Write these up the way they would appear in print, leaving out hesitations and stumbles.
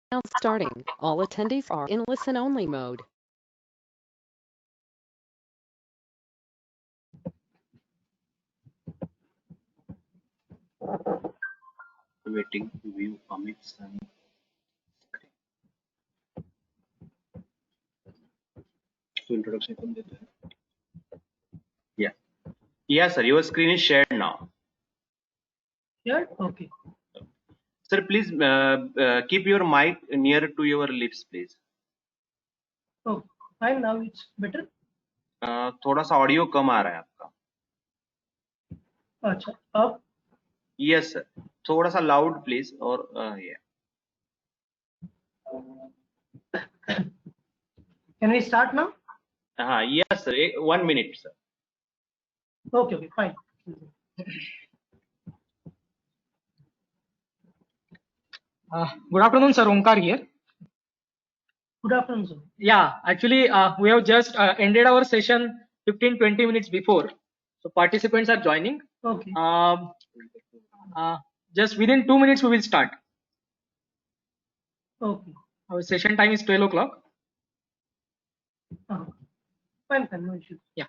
Now starting. All attendees are in listen-only mode. Waiting to view Amit's screen. So introduction कौन देता है? Yeah, sir. Your screen is shared now. Shared? Okay. Sir, please keep your mic near to your lips, please. Oh, fine. Now it's better. थोड़ा सा audio कम आ रहा है आपका. अच्छा, अब Yes, sir. थोड़ा सा loud, please. और yeah. can we start now? Yes, sir. 1 minute, sir. Okay, fine. Good afternoon, sir. Omkar here. Good afternoon, sir. Yeah, actually, we have just ended our session 15-20 minutes before. So participants are joining. Okay. Just within 2 minutes, we will start. Okay. Our session time is 12 o'clock. Fine, no issue. Yeah.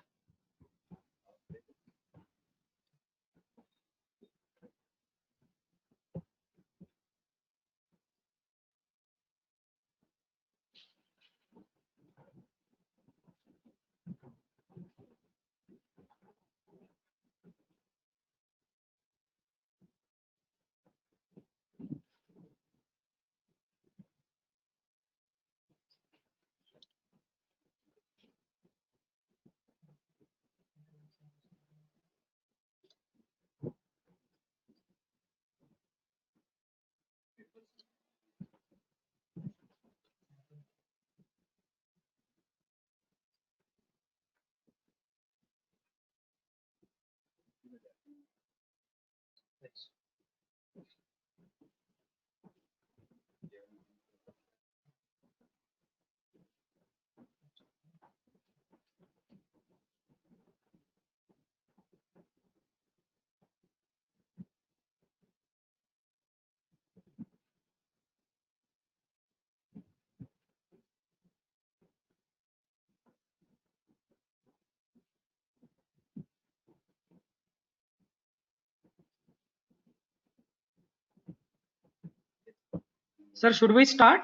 Sir, should we start?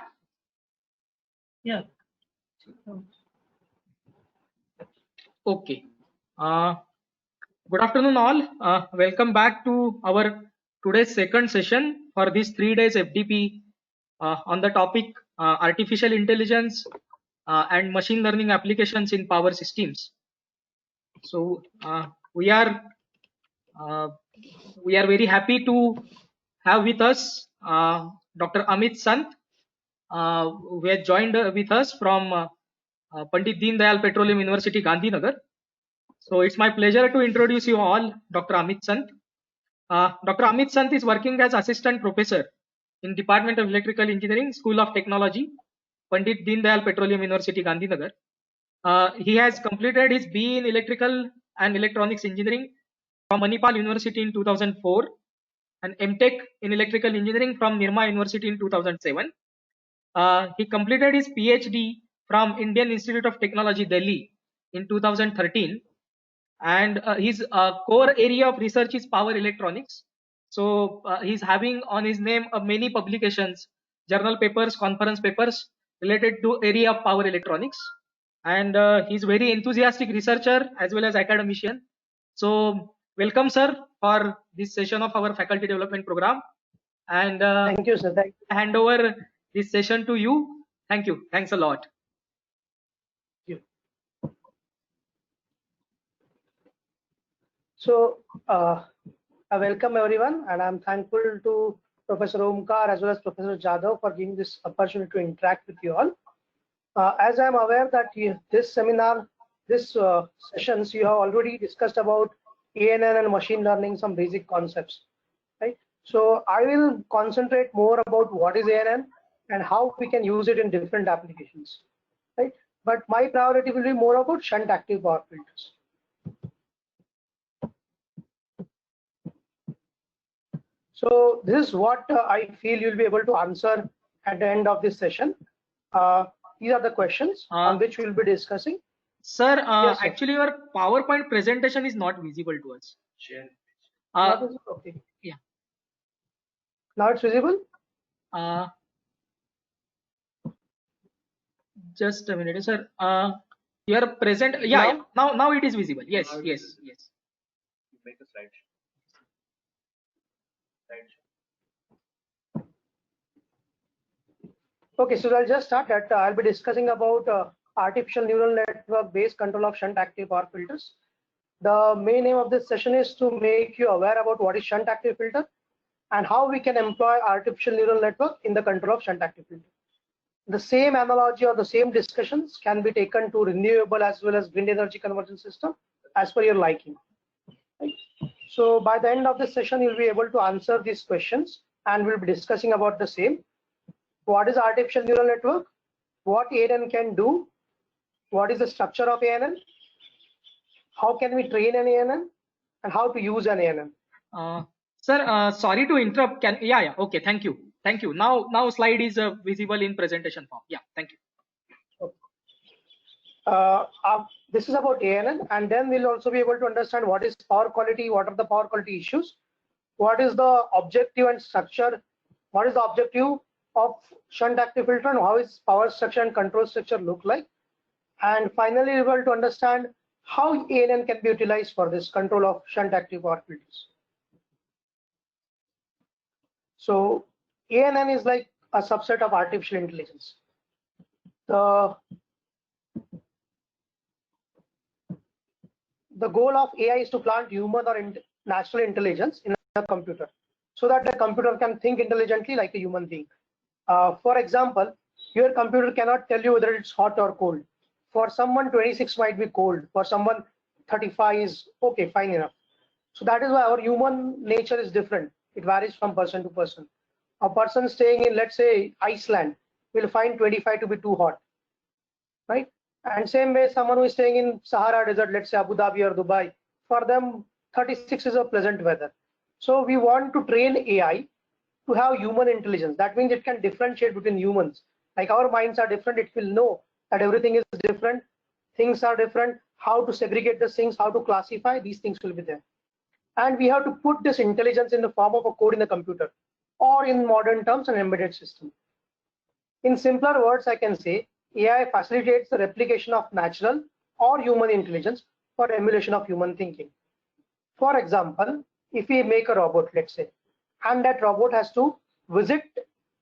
Yeah. Okay. Good afternoon, all. Welcome back to our today's second session for this 3 days FDP on the topic artificial intelligence and machine learning applications in power systems. So we are very happy to have with us Dr. Amit Sant, who has joined with us from Pandit Deen Dayal Petroleum University, Gandhinagar. So it's my pleasure to introduce you all Dr. Amit Sant. Dr. Amit Sant is working as assistant professor in Department of Electrical Engineering, School of Technology, Pandit Deen Dayal Petroleum University, Gandhinagar. He has completed his BE in Electrical and Electronics Engineering from Manipal University in 2004 and MTech in Electrical Engineering from Nirma University in 2007. He completed his PhD from Indian Institute of Technology, Delhi in 2013, and his core area of research is power electronics. So he's having on his name many publications, journal papers, conference papers related to area of power electronics, and he's very enthusiastic researcher as well as academician. So welcome, sir, for this session of our faculty development program. And thank you, sir. Thank you. Hand over this session to you. Thank you. Thanks a lot. Thank you. So I welcome everyone, and I'm thankful to Professor Omkar as well as Professor Jadhav for giving this opportunity to interact with you all. As I'm aware that this seminar, this sessions, you have already discussed about ANN and machine learning, some basic concepts, right? So I will concentrate more about what is ANN and how we can use it in different applications, right? But my priority will be more about shunt active power filters. So this is what I feel you'll be able to answer at the end of this session. These are the questions on which we will be discussing. Sir, Yes, sir. actually your PowerPoint presentation is not visible to us. Share. Okay. Yeah. Now it's visible. Just a minute, sir. Your present, yeah, now it is visible. Yes, yes, yes. Make a slide. Okay, so I'll just start that. I'll be discussing about artificial neural network based control of shunt active power filters. The main aim of this session is to make you aware about what is shunt active filter and how we can employ artificial neural network in the control of shunt active filter. The same analogy or the same discussions can be taken to renewable as well as grid energy conversion system as per your liking. Right? So by the end of this session, you'll be able to answer these questions and we'll be discussing about the same. What is artificial neural network? What ANN can do? What is the structure of ANN? How can we train an ANN? And how to use an ANN? Sir, sorry to interrupt. Yeah, okay, thank you. Thank you. Now slide is visible in presentation form. Yeah, thank you. This is about ANN, and then we'll also be able to understand what is power quality, what are the power quality issues, what is the objective and structure, what is the objective of shunt active filter, and how is power structure and control structure look like, and finally we'll be able to understand how ANN can be utilized for this control of shunt active power filters. So ANN is like a subset of artificial intelligence. The goal of AI is to plant human or natural intelligence in a computer so that the computer can think intelligently like a human being. For example, your computer cannot tell you whether it's hot or cold. For someone, 26 might be cold. For someone, 35 is okay, fine enough. So that is why our human nature is different. It varies from person to person. A person staying in, let's say, Iceland will find 25 to be too hot, right? And same way, someone who is staying in Sahara Desert, let's say Abu Dhabi or Dubai, for them 36 is a pleasant weather. So we want to train AI to have human intelligence. That means it can differentiate between humans. Like our minds are different, it will know that everything is different, things are different, how to segregate the things, how to classify, these things will be there. And we have to put this intelligence in the form of a code in the computer, or in modern terms, an embedded system. In simpler words, I can say AI facilitates the replication of natural or human intelligence for emulation of human thinking. For example, if we make a robot, let's say, and that robot has to visit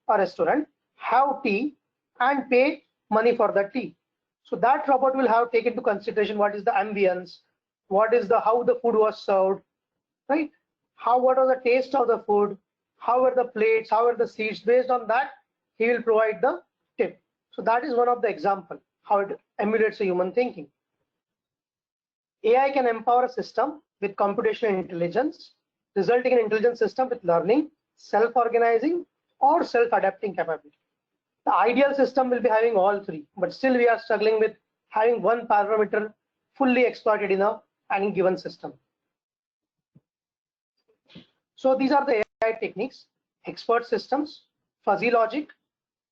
a restaurant, have tea, and pay money for that tea. So that robot will have taken into consideration what is the ambience, what is the how the food was served, right? What was the taste of the food, how were the plates, how were the seats. Based on that, he will provide the tip. So that is one of the example how it emulates a human thinking. AI can empower a system with computational intelligence, resulting in intelligent system with learning, self-organizing, or self-adapting capability. The ideal system will be having all three, but still we are struggling with having one parameter fully exploited in any given system. So these are the AI techniques: expert systems, fuzzy logic,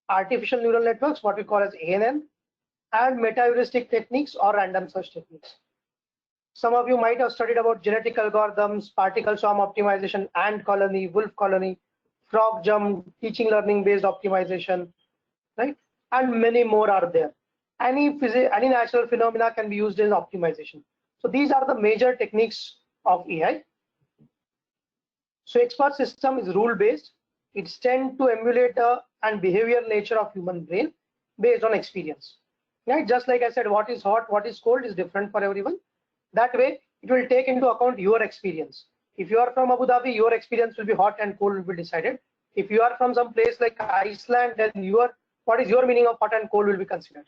artificial neural networks, what we call as ANN, and meta-heuristic techniques or random search techniques. Some of you might have studied about genetic algorithms, particle swarm optimization, ant colony, wolf colony, frog jump, teaching learning based optimization, right? And many more are there. Any natural phenomena can be used in optimization. So these are the major techniques of AI. So expert system is rule based. It's tend to emulate and behavioral nature of human brain based on experience. Right? Just like I said, what is hot, what is cold is different for everyone. That way, it will take into account your experience. If you are from Abu Dhabi, your experience will be hot and cold will be decided. If you are from some place like Iceland, then what is your meaning of hot and cold will be considered.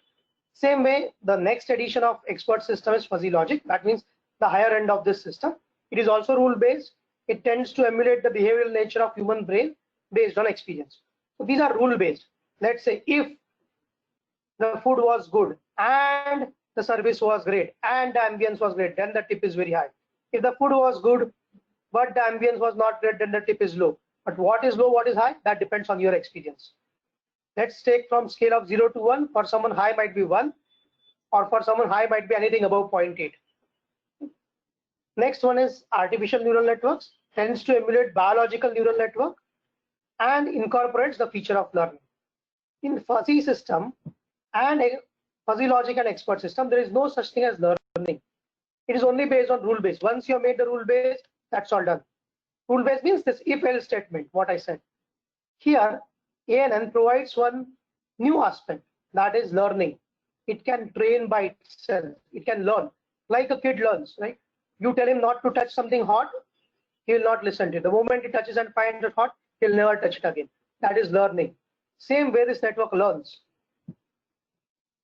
Same way, the next edition of expert system is fuzzy logic. That means the higher end of this system. It is also rule based. It tends to emulate the behavioral nature of human brain based on experience. So these are rule based. Let's say if the food was good and the service was great and the ambience was great, then the tip is very high. If the food was good but the ambience was not great, then the tip is low. But what is low, what is high, that depends on your experience. Let's take from scale of 0 to 1. For someone high might be 1, or for someone high might be anything above 0.8. Next one is artificial neural networks, tends to emulate biological neural network and incorporates the feature of learning. In fuzzy system and a fuzzy logic and expert system, there is no such thing as learning. It is only based on rule base. Once you have made the rule base, that's all done. Rule base means this if-else statement, what I said. Here, ANN provides one new aspect, that is learning. It can train by itself. It can learn like a kid learns, right? You tell him not to touch something hot, he will not listen to you. The moment he touches and finds it hot, he'll never touch it again. That is learning. Same way this network learns.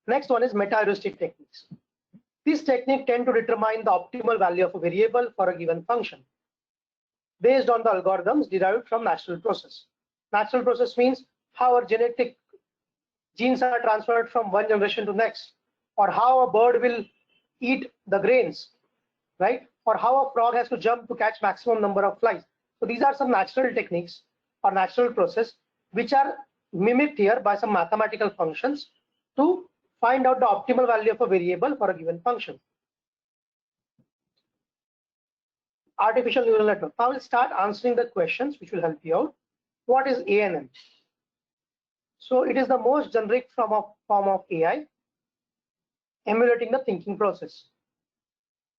Next one is meta-heuristic techniques. These techniques tend to determine the optimal value of a variable for a given function based on the algorithms derived from natural process. Natural process means how our genetic genes are transferred from one generation to next, or how a bird will eat the grains, right? Or how a frog has to jump to catch maximum number of flies. So these are some natural techniques or natural process which are mimicked here by some mathematical functions to find out the optimal value of a variable for a given function. Artificial neural network. Now we'll start answering the questions which will help you out. What is ANN? So it is the most generic form of AI, emulating the thinking process.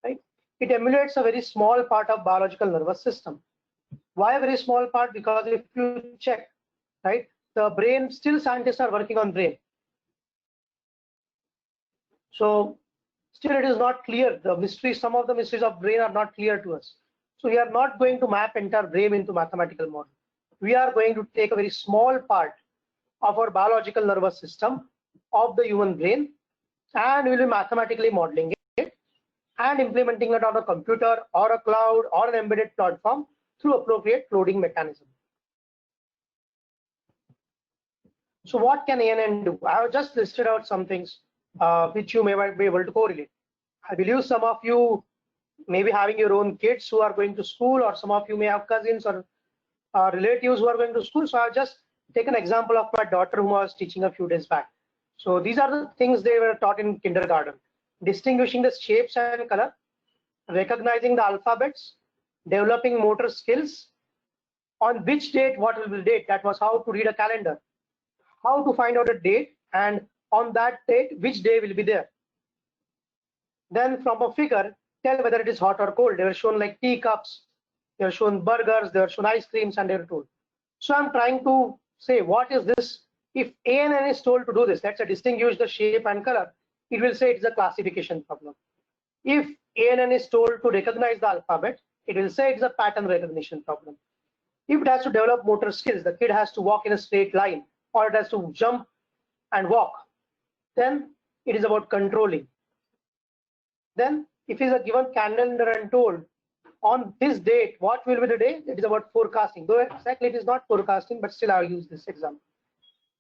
Right? It emulates a very small part of biological nervous system. Why a very small part? Because if you check, right, the brain, still scientists are working on brain. So still it is not clear. The mysteries, some of the mysteries of brain are not clear to us. So we are not going to map entire brain into mathematical model. We are going to take a very small part of our biological nervous system of the human brain, and we will be mathematically modeling it and implementing it on a computer or a cloud or an embedded platform through appropriate loading mechanism. So what can ANN do? I have just listed out some things which you may be able to correlate. I believe some of you may be having your own kids who are going to school, or some of you may have cousins or relatives who are going to school. So I've just taken an example of my daughter who I was teaching a few days back. So these are the things they were taught in kindergarten: distinguishing the shapes and color, recognizing the alphabets, developing motor skills, on which date, what will be the date, that was how to read a calendar, how to find out a date, and on that date, which day will be there. Then from a figure, tell whether it is hot or cold. They were shown like teacups, they were shown burgers, they were shown ice creams, and they were told. So I'm trying to say, what is this? If ANN is told to do this, let's say distinguish the shape and color, it will say it's a classification problem. If ANN is told to recognize the alphabet, it will say it's a pattern recognition problem. If it has to develop motor skills, the kid has to walk in a straight line, or it has to jump and walk, then it is about controlling. Then if it is a given calendar and told on this date, what will be the day, it is about forecasting. Though exactly it is not forecasting, but still I'll use this example.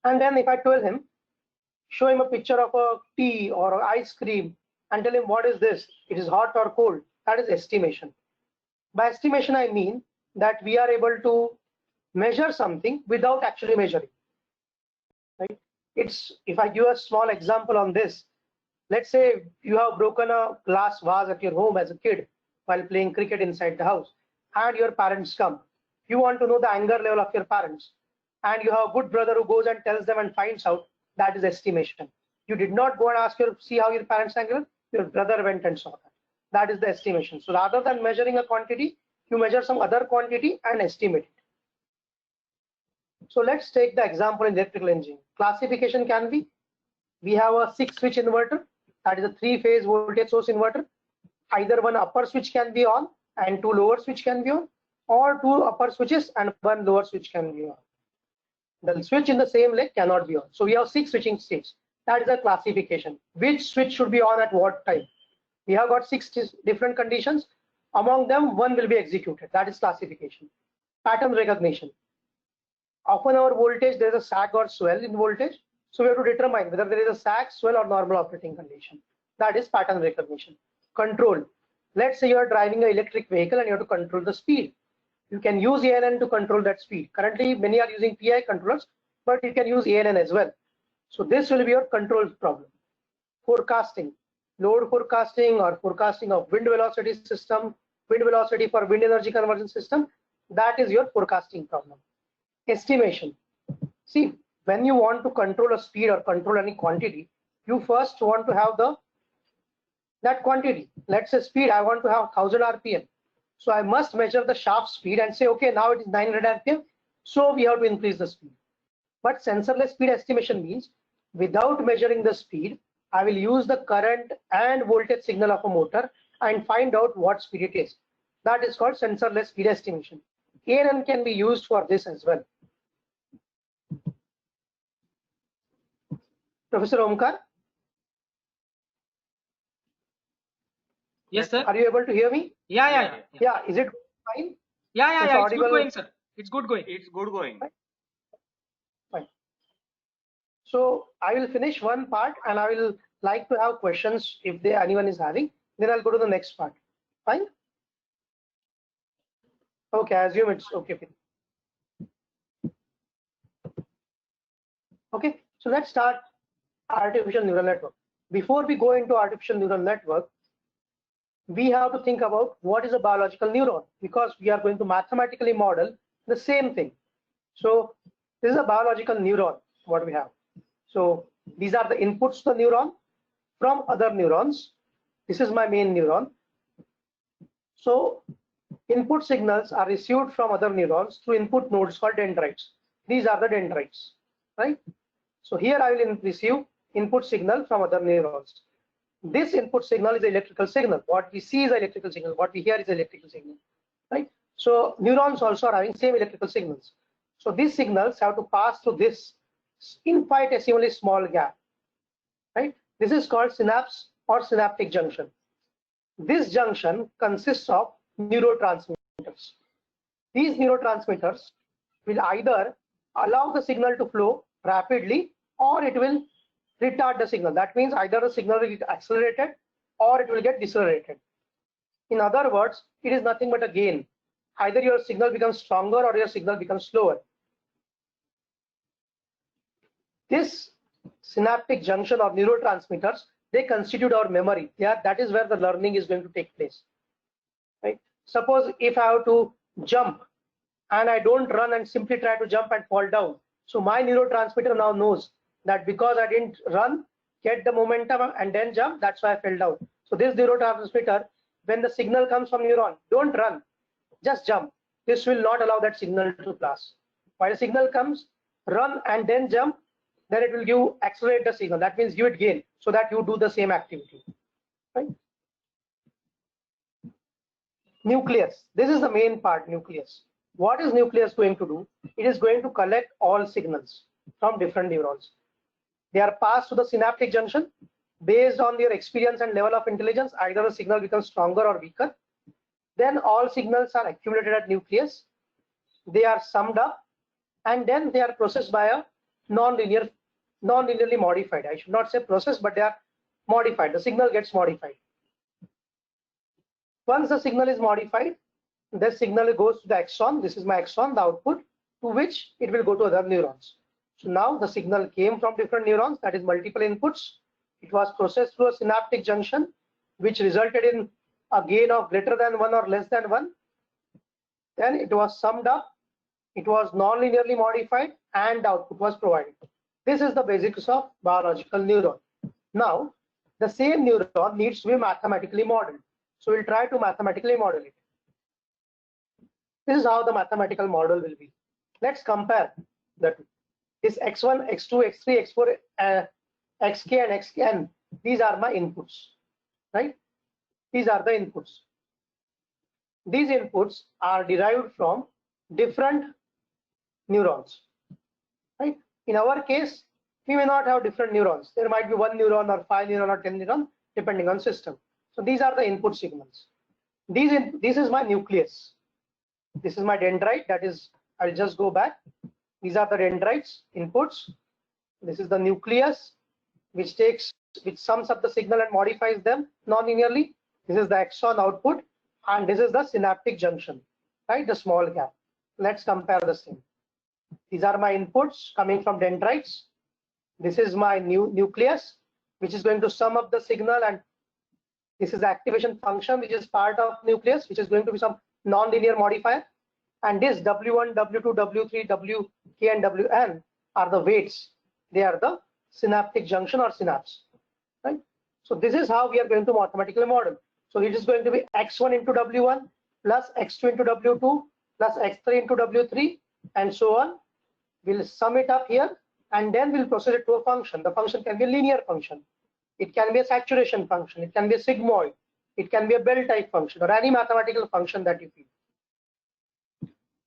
And then if I tell him, show him a picture of a tea or ice cream and tell him what is this, it is hot or cold, that is estimation. By estimation I mean that we are able to measure something without actually measuring. Right? It's, if I give a small example on this, let's say you have broken a glass vase at your home as a kid while playing cricket inside the house, and your parents come. You want to know the anger level of your parents, and you have a good brother who goes and tells them and finds out, that is estimation. You did not go and ask see how your parents anger, your brother went and saw that. That is the estimation. So rather than measuring a quantity, you measure some other quantity and estimate it. So let's take the example in electrical engineering. Classification can be, we have a 6-switch inverter, that is a 3-phase voltage source inverter. Either one upper switch can be on and 2 lower switch can be on, or 2 upper switches and 1 lower switch can be on. The switch in the same leg cannot be on. So we have 6 switching states. That is a classification. Which switch should be on at what time? We have got 6 different conditions. Among them, 1 will be executed. That is classification. Pattern recognition. Often our voltage, there is a sag or swell in voltage. So we have to determine whether there is a sag, swell, or normal operating condition. That is pattern recognition. Control. Let's say you are driving an electric vehicle and you have to control the speed. You can use ANN to control that speed. Currently, many are using PI controllers, but you can use ANN as well. So this will be your control problem. Forecasting, load forecasting or forecasting of wind velocity system, wind velocity for wind energy conversion system, that is your forecasting problem. Estimation. See, when you want to control a speed or control any quantity, you first want to have that quantity. Let's say speed, I want to have 1000 RPM. So I must measure the shaft speed and say, okay, now it is 900 RPM. So we have to increase the speed. But sensorless speed estimation means without measuring the speed, I will use the current and voltage signal of a motor and find out what speed it is. That is called sensorless speed estimation. ANN can be used for this as well. Professor Omkar? Yes, sir. Are you able to hear me? Yeah. Yeah, is it fine? Yeah. It's audible? good going, sir. It's good going. It's good going. Fine. So I will finish one part and I will like to have questions if anyone is having. Then I'll go to the next part. Fine? Okay, I assume it's okay. Okay, so let's start artificial neural network. Before we go into artificial neural network, we have to think about what is a biological neuron, because we are going to mathematically model the same thing. So this is a biological neuron, what we have. So these are the inputs to the neuron from other neurons. This is my main neuron. So input signals are received from other neurons through input nodes called dendrites. These are the dendrites, right? So here I will receive input signal from other neurons. This input signal is electrical signal. What we see is electrical signal. What we hear is electrical signal, right? So neurons also are having same electrical signals. So these signals have to pass through this infinitesimally small gap, right? This is called synapse or synaptic junction. This junction consists of neurotransmitters. These neurotransmitters will either allow the signal to flow rapidly or it will retard the signal. That means either the signal will get accelerated or it will get decelerated. In other words, it is nothing but a gain. Either your signal becomes stronger or your signal becomes slower. This synaptic junction of neurotransmitters, they constitute our memory. That is where the learning is going to take place, right? Suppose if I have to jump and I don't run and simply try to jump and fall down. So my neurotransmitter now knows that because I didn't run, get the momentum and then jump, that's why I fell down. So this neurotransmitter, when the signal comes from neuron, don't run, just jump. This will not allow that signal to pass. While the signal comes, run and then jump, then it will accelerate the signal. That means give it gain so that you do the same activity, right? Nucleus. This is the main part, nucleus. What is nucleus going to do? It is going to collect all signals from different neurons. They are passed to the synaptic junction. Based on their experience and level of intelligence, either the signal becomes stronger or weaker. Then all signals are accumulated at nucleus. They are summed up and then they are processed by a non-linearly modified. I should not say processed, but they are modified. The signal gets modified. Once the signal is modified, the signal goes to the axon. This is my axon, the output, to which it will go to other neurons. So now the signal came from different neurons, that is multiple inputs. It was processed through a synaptic junction, which resulted in a gain of greater than 1 or less than 1. Then it was summed up, it was non-linearly modified, and the output was provided. This is the basics of biological neuron. Now, the same neuron needs to be mathematically modeled. So we'll try to mathematically model it. This is how the mathematical model will be. Let's compare the two. This x1, x2, x3, x4, xk and xn, these are my inputs, right? These are the inputs. These inputs are derived from different neurons, right? In our case, we may not have different neurons. There might be 1 neuron or 5 neuron or 10 neuron, depending on system. So these are the input signals. This is my nucleus. This is my dendrite. That is, I'll just go back. These are the dendrites, inputs. This is the nucleus, which sums up the signal and modifies them non-linearly. This is the axon output, and this is the synaptic junction, right? The small gap. Let's compare the same. These are my inputs coming from dendrites. This is my nucleus, which is going to sum up the signal, and this is the activation function, which is part of nucleus, which is going to be some non-linear modifier. And this W1, W2, W3, Wk, and Wn are the weights. They are the synaptic junction or synapse, right? So this is how we are going to mathematically model. So it is going to be x1 into W1 plus x2 into W2 plus x3 into W3 and so on. We'll sum it up here and then we'll process it to a function. The function can be a linear function. It can be a saturation function. It can be a sigmoid. It can be a bell type function or any mathematical function that you feel.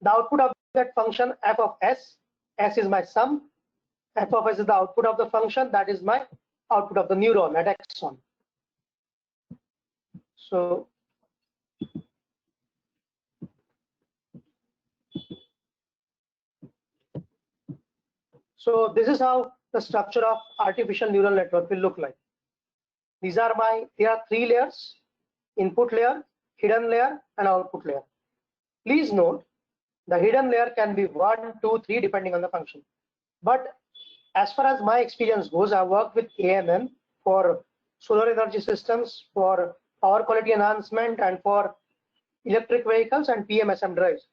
The output of that function f of s, s is my sum, f of s is the output of the function, that is my output of the neuron at axon. So this is how the structure of artificial neural network will look like. There are three layers: input layer, hidden layer, and output layer. Please note, the hidden layer can be 1, 2, 3 depending on the function. But as far as my experience goes, I worked with ANN for solar energy systems, for power quality enhancement, and for electric vehicles and PMSM drives.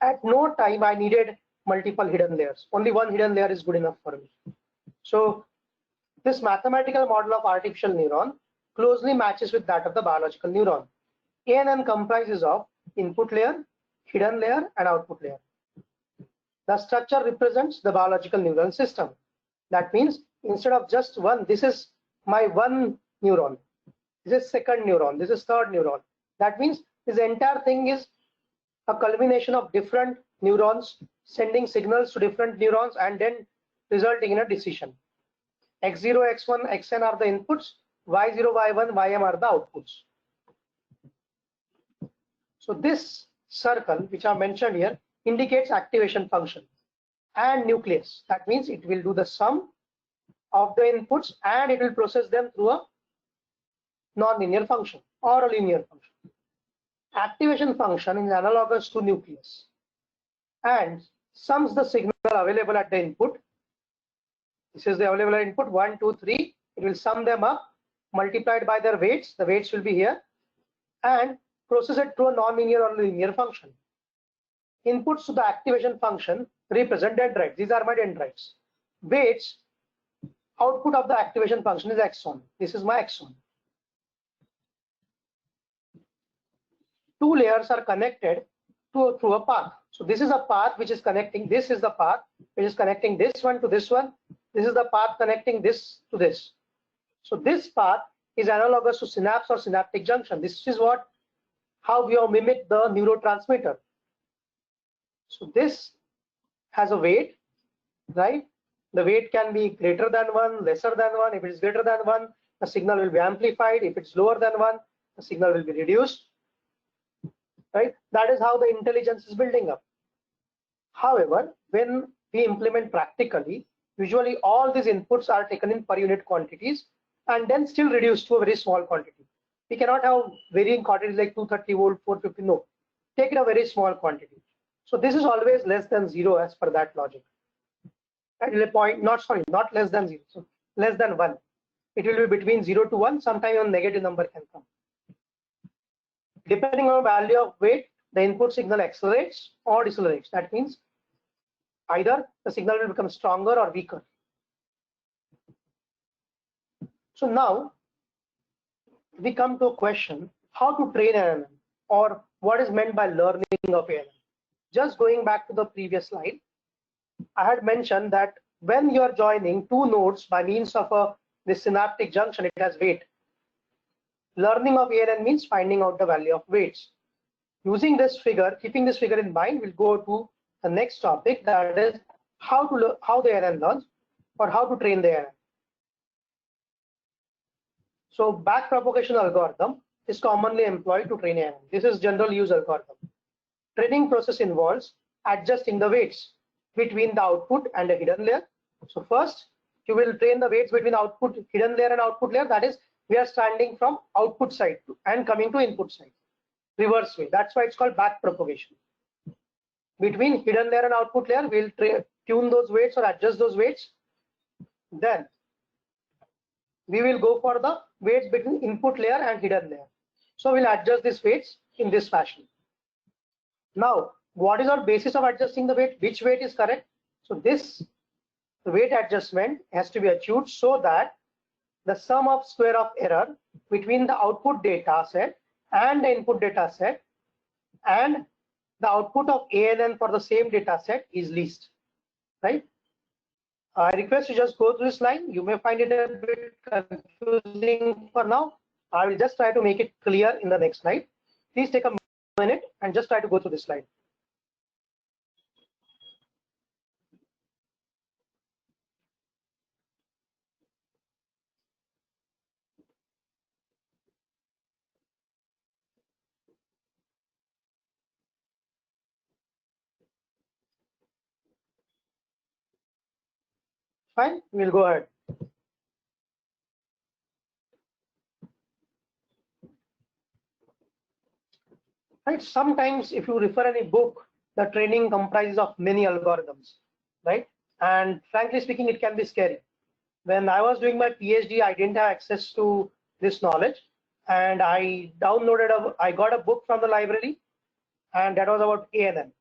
At no time I needed multiple hidden layers. Only one hidden layer is good enough for me. So this mathematical model of artificial neuron closely matches with that of the biological neuron. ANN comprises of input layer, hidden layer, and output layer. The structure represents the biological neural system. That means instead of just one, this is my one neuron, this is second neuron, this is third neuron. That means this entire thing is a culmination of different neurons sending signals to different neurons and then resulting in a decision. X0, X1, Xn are the inputs, Y0, Y1, Ym are the outputs. So this circle, which I mentioned here, indicates activation function and nucleus. That means it will do the sum of the inputs and it will process them through a non-linear function or a linear function. Activation function is analogous to nucleus and sums the signal available at the input. This is the available input 1, 2, 3. It will sum them up, multiplied by their weights. The weights will be here, and process it through a non-linear or linear function. Inputs to the activation function represent dendrites. These are my dendrites. Weights, output of the activation function is axon. This is my axon. Two layers are connected through a path. So this is a path which is connecting. This is the path which is connecting this one to this one. This is the path connecting this to this. So this path is analogous to synapse or synaptic junction. This is how we have mimicked the neurotransmitter. So this has a weight, right? The weight can be greater than 1, lesser than 1. If it is greater than 1, the signal will be amplified. If it's lower than 1, the signal will be reduced. Right? That is how the intelligence is building up. However, when we implement practically, usually all these inputs are taken in per unit quantities and then still reduced to a very small quantity. We cannot have varying quantities like 230 volt, 450. No, take it a very small quantity. So this is always less than 0 as per that logic. At a point, not less than 0, so less than 1. It will be between 0 to 1. Sometime a negative number can come. Depending on the value of weight, the input signal accelerates or decelerates. That means either the signal will become stronger or weaker. So now we come to a question: how to train ANN, or what is meant by learning of ANN? Just going back to the previous slide, I had mentioned that when you are joining two nodes by means of this synaptic junction, it has weight. Learning of ANN means finding out the value of weights. Using this figure, keeping this figure in mind, we'll go to the next topic, that is how the ANN learns or how to train the ANN. So backpropagation algorithm is commonly employed to train ANN. This is general use algorithm. Training process involves adjusting the weights between the output and the hidden layer. So first, you will train the weights between output, hidden layer and output layer. That is, we are standing from output side and coming to input side, reverse way. That's why it's called backpropagation. Between hidden layer and output layer, we'll tune those weights or adjust those weights, then we will go for the weights between input layer and hidden layer. So we'll adjust these weights in this fashion. Now, what is our basis of adjusting the weight? Which weight is correct? So this weight adjustment has to be achieved so that the sum of square of error between the output data set and the input data set and the output of ANN for the same data set is least, right? I request you just go through this line. You may find it a bit confusing for now. I will just try to make it clear in the next slide. Please take a minute and just try to go through this slide. Fine, we'll go ahead. Right, sometimes if you refer any book, the training comprises of many algorithms, right? And frankly speaking, it can be scary. When I was doing my PhD, I didn't have access to this knowledge, and I got a book from the library, and that was about ANN.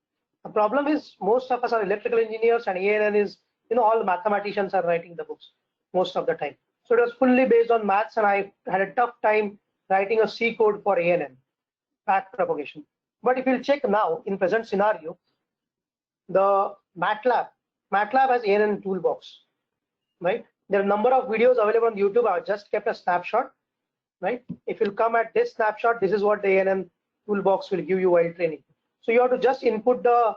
The problem is most of us are electrical engineers, and ANN is, all the mathematicians are writing the books most of the time. So it was fully based on maths, and I had a tough time writing a C code for ANN, back propagation. But if you'll check now in present scenario, the MATLAB has ANN toolbox, right? There are a number of videos available on YouTube. I just kept a snapshot, right? If you'll come at this snapshot, this is what the ANN toolbox will give you while training. So you have to just give the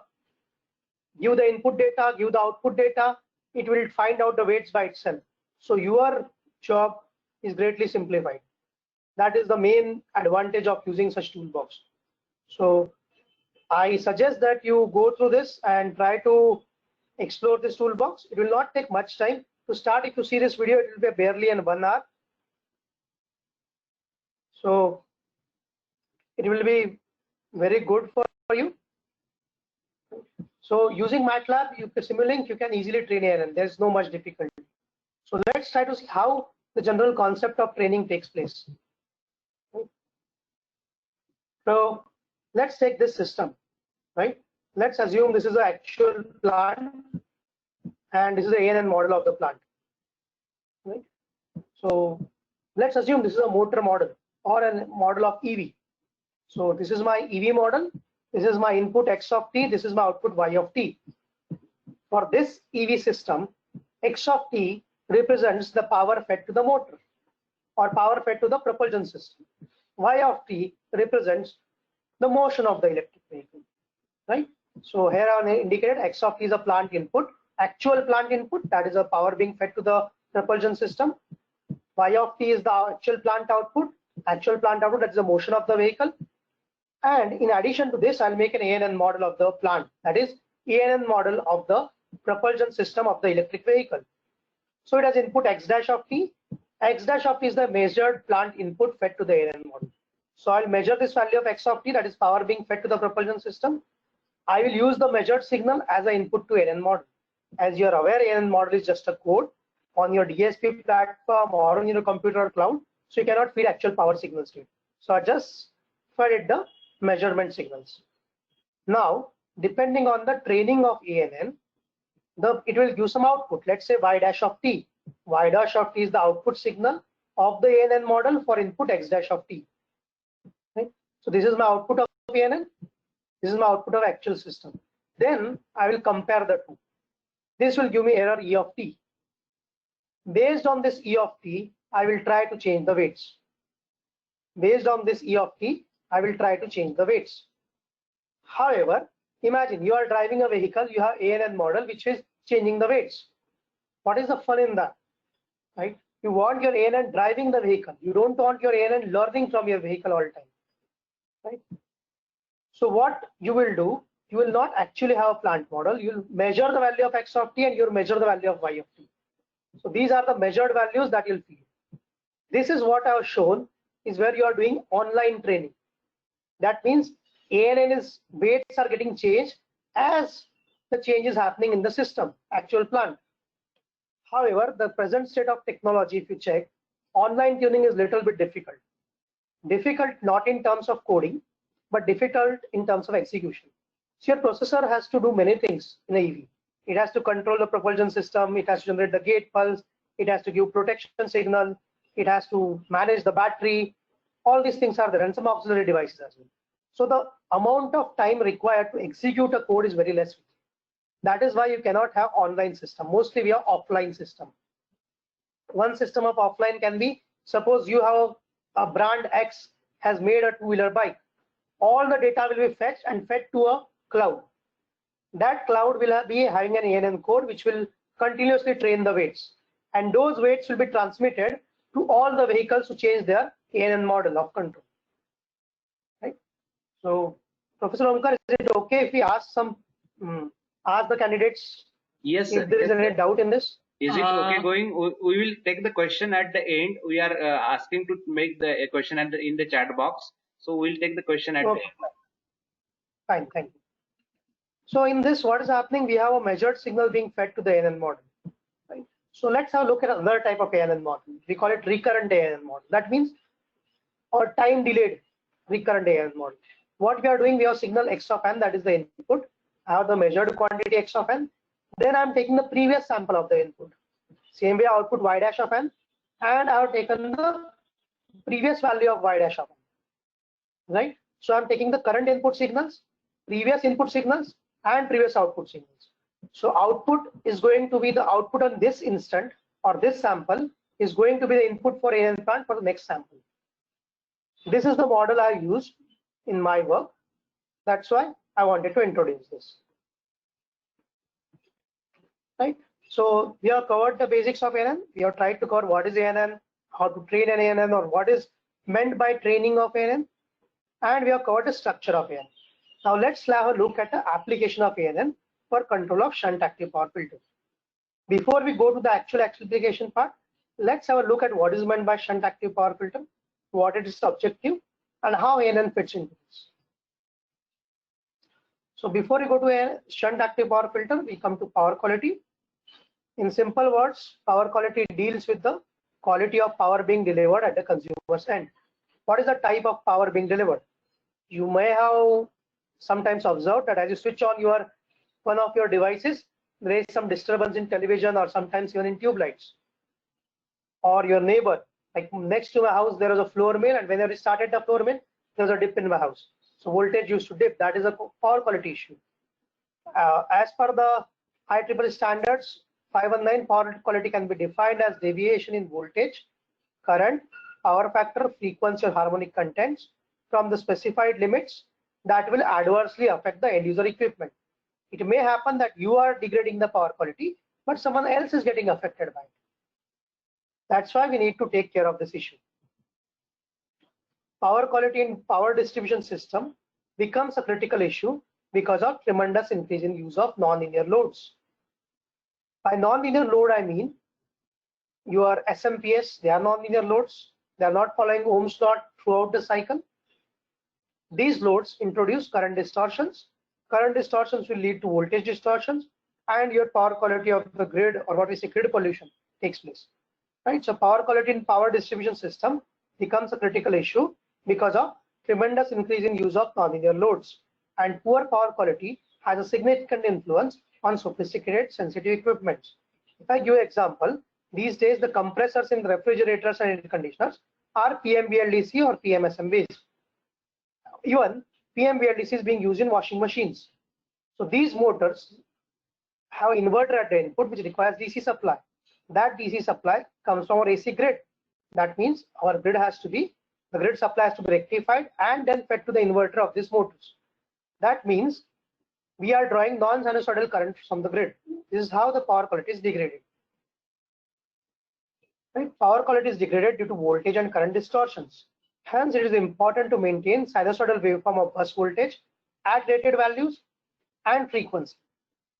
input data, give the output data. It will find out the weights by itself. So your job is greatly simplified. That is the main advantage of using such toolbox. So I suggest that you go through this and try to explore this toolbox. It will not take much time. To start, if you see this video, it will be barely in 1 hour. So it will be very good for you. So using MATLAB, Simulink, you can easily train ANN. There's no much difficulty. So let's try to see how the general concept of training takes place. So let's take this system, right? Let's assume this is the actual plant and this is the ANN model of the plant, right? So let's assume this is a motor model or a model of EV. So this is my EV model. This is my input X of t. This is my output Y of t. For this EV system, X of t represents the power fed to the motor or power fed to the propulsion system. Y of t represents the motion of the electric vehicle, right? So here I have indicated X of t is a plant input, actual plant input, that is a power being fed to the propulsion system. Y of t is the actual plant output, that is the motion of the vehicle. And in addition to this, I'll make an ANN model of the plant, that is ANN model of the propulsion system of the electric vehicle. So it has input X dash of t. X dash of t is the measured plant input fed to the ANN model. So I'll measure this value of X of t, that is power being fed to the propulsion system. I will use the measured signal as an input to ANN model. As you're aware, ANN model is just a code on your DSP platform or on your computer or cloud. So you cannot feed actual power signals to it. So I just fed it the measurement signals. Now, depending on the training of ANN, it will give some output. Let's say Y dash of t. Y dash of t is the output signal of the ANN model for input X dash of t. Right? So this is my output of ANN. This is my output of actual system. Then I will compare the two. This will give me error E of t. Based on this E of t, I will try to change the weights. Based on this E of t, I will try to change the weights. However, imagine you are driving a vehicle, you have ANN model which is changing the weights. What is the fun in that? Right? You want your ANN driving the vehicle. You don't want your ANN learning from your vehicle all the time. Right? So what you will do, you will not actually have a plant model. You will measure the value of X of t and you will measure the value of Y of t. So these are the measured values that you'll feed. This is what I have shown is where you are doing online training. That means ANN weights are getting changed as the change is happening in the system, actual plant. However, the present state of technology, if you check, online tuning is little bit difficult. Difficult not in terms of coding, but difficult in terms of execution. So your processor has to do many things in a EV. It has to control the propulsion system, it has to generate the gate pulse, it has to give protection signal, it has to manage the battery. All these things are there, and some auxiliary devices as well. So the amount of time required to execute a code is very less. That is why you cannot have online system. Mostly we have offline system. One system of offline can be, suppose you have a brand X has made a two-wheeler bike. All the data will be fetched and fed to a cloud. That cloud will be having an ANN code which will continuously train the weights. And those weights will be transmitted to all the vehicles to change their ANN model of control. Right? So, Professor Omkar, is it okay if we ask ask the candidates Yes, if there is any doubt in this? Is it okay going? We will take the question at the end. We are asking to make the question in the chat box. So we'll take the question at the end. Fine, thank you. So in this, what is happening? We have a measured signal being fed to the ANN model. Right? So let's have a look at another type of ANN model. We call it recurrent ANN model. That means or time delayed recurrent ANN model. What we are doing, we have signal X of n, that is the input. I have the measured quantity X of n. Then I'm taking the previous sample of the input. Same way output Y dash of n, and I have taken the previous value of Y dash of n. Right? So I'm taking the current input signals, previous input signals, and previous output signals. So output is going to be the output on this instant, or this sample is going to be the input for ANN plant for the next sample. This is the model I used in my work. That's why I wanted to introduce this. Right? So we have covered the basics of ANN. We have tried to cover what is ANN, how to train an ANN, or what is meant by training of ANN, and we have covered the structure of ANN. Now let's have a look at the application of ANN for control of shunt active power filter. Before we go to the actual application part, let's have a look at what is meant by shunt active power filter, what is its objective, and how ANN fits into this. So before we go to a shunt active power filter, we come to power quality. In simple words, power quality deals with the quality of power being delivered at the consumer's end. What is the type of power being delivered? You may have sometimes observed that as you switch on one of your devices, there is some disturbance in television or sometimes even in tube lights. Or your neighbor, like next to my house, there was a floor mill, and whenever we started the floor mill, there was a dip in my house. So voltage used to dip. That is a power quality issue. As per the IEEE standards 519, power quality can be defined as deviation in voltage, current, power factor, frequency, or harmonic contents from the specified limits that will adversely affect the end user equipment. It may happen that you are degrading the power quality, but someone else is getting affected by it. That's why we need to take care of this issue. Power quality in power distribution system becomes a critical issue because of tremendous increase in use of nonlinear loads. By nonlinear load, I mean your SMPS, they are nonlinear loads. They are not following Ohm's law throughout the cycle. These loads introduce current distortions. Current distortions will lead to voltage distortions, and your power quality of the grid, or what we say grid pollution, takes place. Right? So power quality in power distribution system becomes a critical issue because of tremendous increase in use of nonlinear loads, and poor power quality has a significant influence on sophisticated sensitive equipment. If I give an example, these days the compressors in the refrigerators and air conditioners are PMBLDC or PMSM based. Even PMBLDC is being used in washing machines. So these motors have inverter at the input which requires DC supply. That DC supply comes from our AC grid. That means our grid has to be, the grid supply has to be rectified and then fed to the inverter of these motors. That means we are drawing non-sinusoidal current from the grid. This is how the power quality is degraded. Right? Power quality is degraded due to voltage and current distortions. Hence, it is important to maintain sinusoidal waveform of bus voltage at rated values and frequency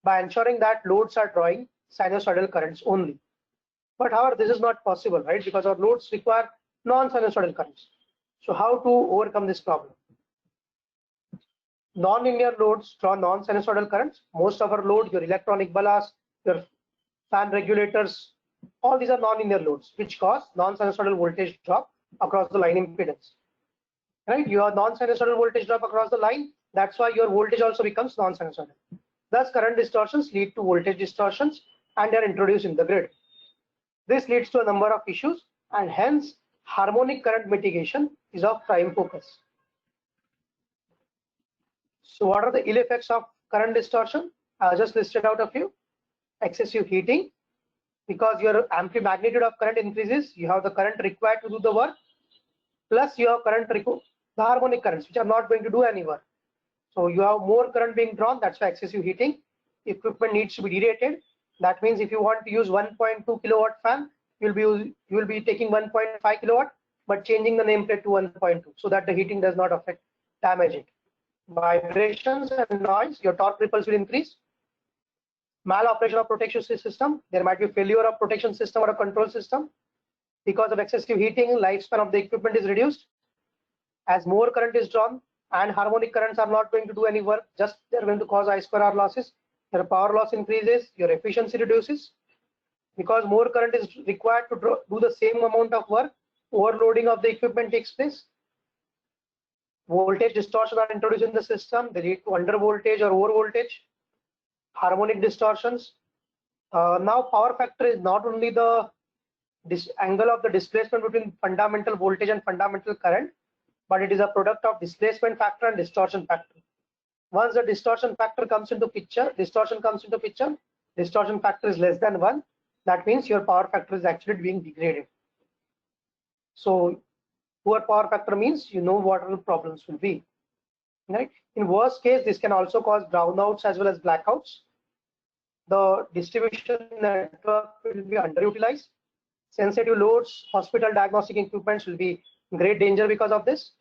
by ensuring that loads are drawing sinusoidal currents only. But however, this is not possible, right? Because our loads require non-sinusoidal currents. So how to overcome this problem? Non-linear loads draw non-sinusoidal currents. Most of our load, your electronic ballast, your fan regulators, all these are non-linear loads which cause non-sinusoidal voltage drop across the line impedance. Right? You have non-sinusoidal voltage drop across the line. That's why your voltage also becomes non-sinusoidal. Thus, current distortions lead to voltage distortions and they are introduced in the grid. This leads to a number of issues and hence harmonic current mitigation is of prime focus. So what are the ill effects of current distortion? I just listed out a few. Excessive heating, because your magnitude of current increases, you have the current required to do the work, plus you have the harmonic currents which are not going to do any work. So you have more current being drawn, that's why excessive heating. Equipment needs to be derated. That means if you want to use 1.2 kilowatt fan, you will be taking 1.5 kilowatt, but changing the nameplate to 1.2 so that the heating does not damage it. Vibrations and noise, your torque ripples will increase. Maloperation of protection system, there might be failure of protection system or a control system. Because of excessive heating, lifespan of the equipment is reduced. As more current is drawn and harmonic currents are not going to do any work, just they're going to cause I2R losses. Your power loss increases, your efficiency reduces. Because more current is required to do the same amount of work, overloading of the equipment takes place. Voltage distortions are introduced in the system. They lead to under voltage or over voltage. Harmonic distortions. Now power factor is not only the angle of the displacement between fundamental voltage and fundamental current, but it is a product of displacement factor and distortion factor. Once the distortion factor comes into picture, distortion factor is less than 1. That means your power factor is actually being degraded. So poor power factor means you know what the problems will be. Right? In worst case, this can also cause brownouts as well as blackouts. The distribution network will be underutilized. Sensitive loads, hospital diagnostic equipments will be in great danger because of this.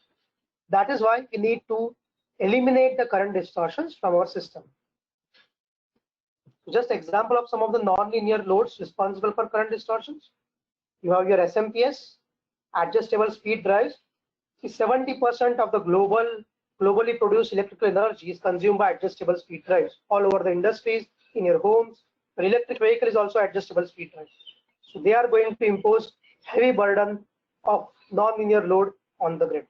That is why we need to eliminate the current distortions from our system. Just example of some of the non-linear loads responsible for current distortions. You have your SMPS, adjustable speed drives. 70% of the globally produced electrical energy is consumed by adjustable speed drives all over the industries, in your homes. An electric vehicle is also adjustable speed drives. So they are going to impose heavy burden of non-linear load on the grid.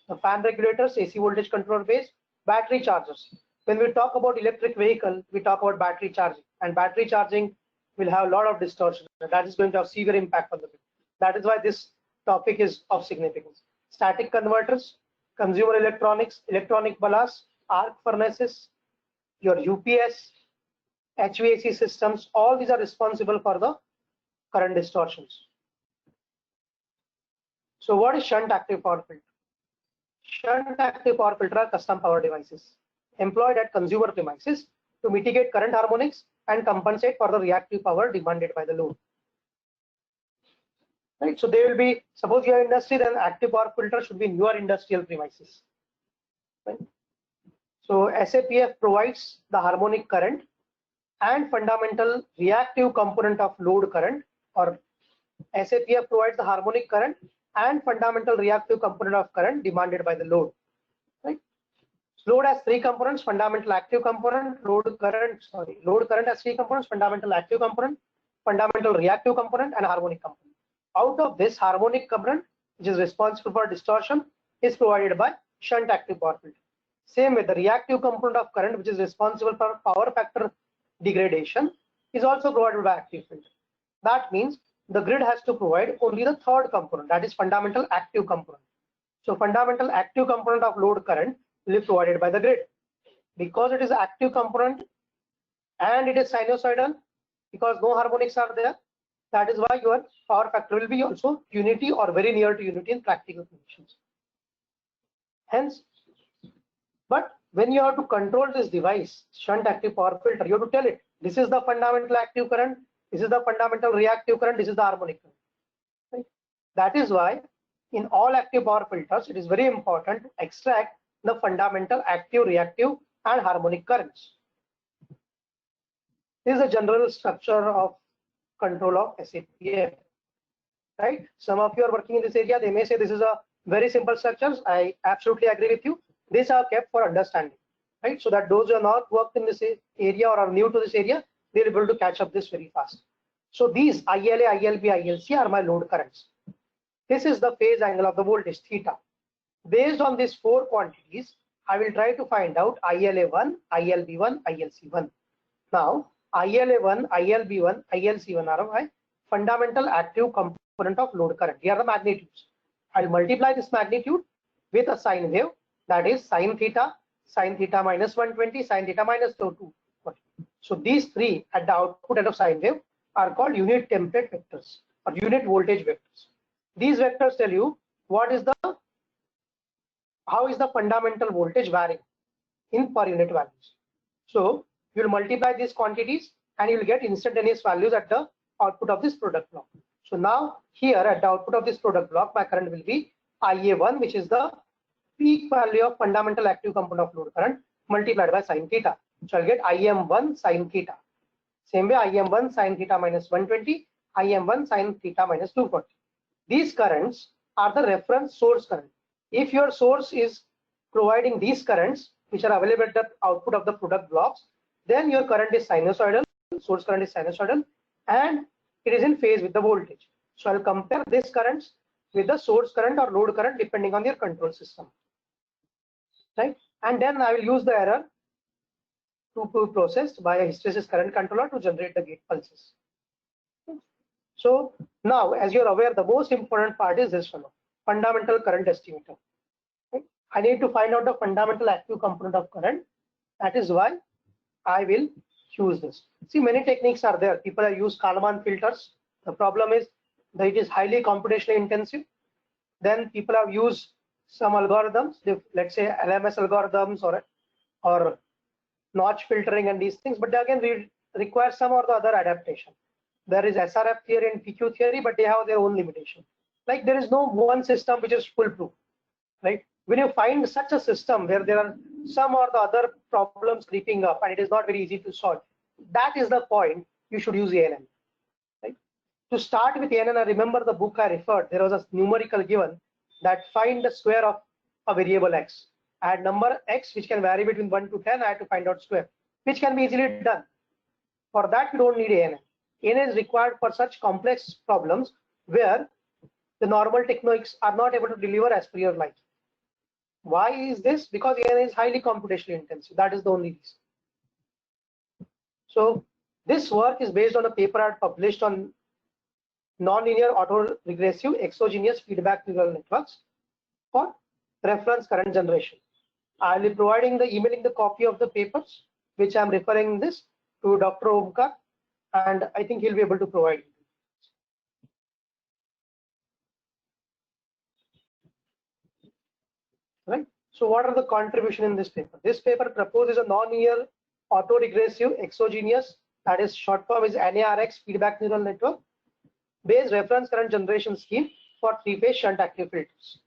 The fan regulators, AC voltage control base, battery chargers. When we talk about electric vehicle, we talk about battery charging, and battery charging will have a lot of distortion. That is going to have severe impact on the grid. That is why this topic is of significance. Static converters, consumer electronics, electronic ballast, arc furnaces, your UPS, HVAC systems, all these are responsible for the current distortions. So what is shunt active power filter? Shunt active power filter are custom power devices employed at consumer premises to mitigate current harmonics and compensate for the reactive power demanded by the load. Right, so they will be, suppose you have industry, then active power filter should be in your industrial premises. Right? So SAPF provides the harmonic current and fundamental reactive component of load current, or SAPF provides the harmonic current and fundamental reactive component of current demanded by the load. Right? Load has three components: fundamental active component, load current has three components: fundamental active component, fundamental reactive component, and harmonic component. Out of this, harmonic component, which is responsible for distortion, is provided by shunt active power filter. Same way, the reactive component of current, which is responsible for power factor degradation, is also provided by active filter. That means the grid has to provide only the third component, that is fundamental active component. So fundamental active component of load current will be provided by the grid. Because it is active component and it is sinusoidal, because no harmonics are there, that is why your power factor will be also unity or very near to unity in practical conditions. Hence, but when you have to control this device, shunt active power filter, you have to tell it, this is the fundamental active current, this is the fundamental reactive current, this is the harmonic current. Right? That is why in all active power filters, it is very important to extract the fundamental active, reactive, and harmonic currents. This is the general structure of control of SAPF. Right? Some of you are working in this area, they may say this is a very simple structure. I absolutely agree with you. These are kept for understanding. right? So that those who are not worked in this area or are new to this area, they'll be able to catch up this very fast. So these ILA, ILB, ILC are my load currents. This is the phase angle of the voltage, theta. Based on these four quantities, I will try to find out ILA1, ILB1, ILC1. Now, ILA1, ILB1, ILC1 are my fundamental active component of load current. They are the magnitudes. I'll multiply this magnitude with a sine wave, that is sine theta minus 120, sine theta minus 240. So these three at the output end of sine wave are called unit template vectors or unit voltage vectors. These vectors tell you how is the fundamental voltage varying in per unit values. So you will multiply these quantities and you will get instantaneous values at the output of this product block. So now here at the output of this product block, my current will be IA1, which is the peak value of fundamental active component of load current multiplied by sine theta. So I'll get IM1 sine theta. Same way IM1 sine theta minus 120, IM1 sine theta minus 240. These currents are the reference source current. If your source is providing these currents, which are available at the output of the product blocks, then your current is sinusoidal, source current is sinusoidal, and it is in phase with the voltage. So I'll compare these currents with the source current or load current depending on your control system, right? And then I will use the error to be processed by a hysteresis current controller to generate the gate pulses. So now, as you're aware, the most important part is this one, fundamental current estimator. Right? I need to find out the fundamental active component of current. That is why I will use this. See, many techniques are there. People have used Kalman filters. The problem is that it is highly computationally intensive. Then people have used some algorithms, let's say LMS algorithms or notch filtering and these things, but they again require some or the other adaptation. There is SRF theory and PQ theory, but they have their own limitation. Like there is no one system which is foolproof, right? When you find such a system where there are some or the other problems creeping up and it is not very easy to solve, that is the point you should use ANN. Right? To start with ANN, I remember the book I referred, there was a numerical given that find the square of a variable x. I had number x which can vary between 1 to 10, I had to find out square, which can be easily done. For that, you don't need ANN. ANN is required for such complex problems where the normal techniques are not able to deliver as per your life. Why is this? Because ANN is highly computationally intensive. That is the only reason. So this work is based on a paper I had published on nonlinear autoregressive exogenous feedback neural networks for reference current generation. I will be emailing the copy of the papers, which I am referring this to Dr. Omkar, and I think he'll be able to provide you. Right. So what are the contribution in this paper? This paper proposes a non-linear autoregressive exogenous, that is short form is NARX feedback neural network based reference current generation scheme for three-phase shunt active filters.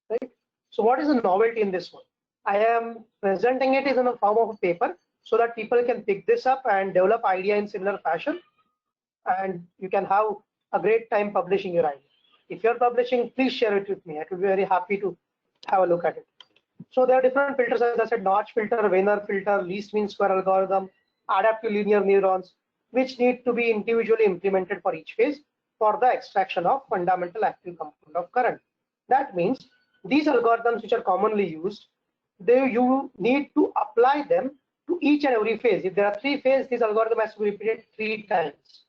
Right. So what is the novelty in this one? I am presenting it in the form of a paper so that people can pick this up and develop idea in similar fashion, and you can have a great time publishing your idea. If you're publishing, please share it with me. I would be very happy to have a look at it. So there are different filters, as I said, notch filter, Wiener filter, least mean square algorithm, adaptive linear neurons, which need to be individually implemented for each phase for the extraction of fundamental active component of current. That means these algorithms which are commonly used, you need to apply them to each and every phase. If there are three phases, this algorithm has to be repeated 3 times.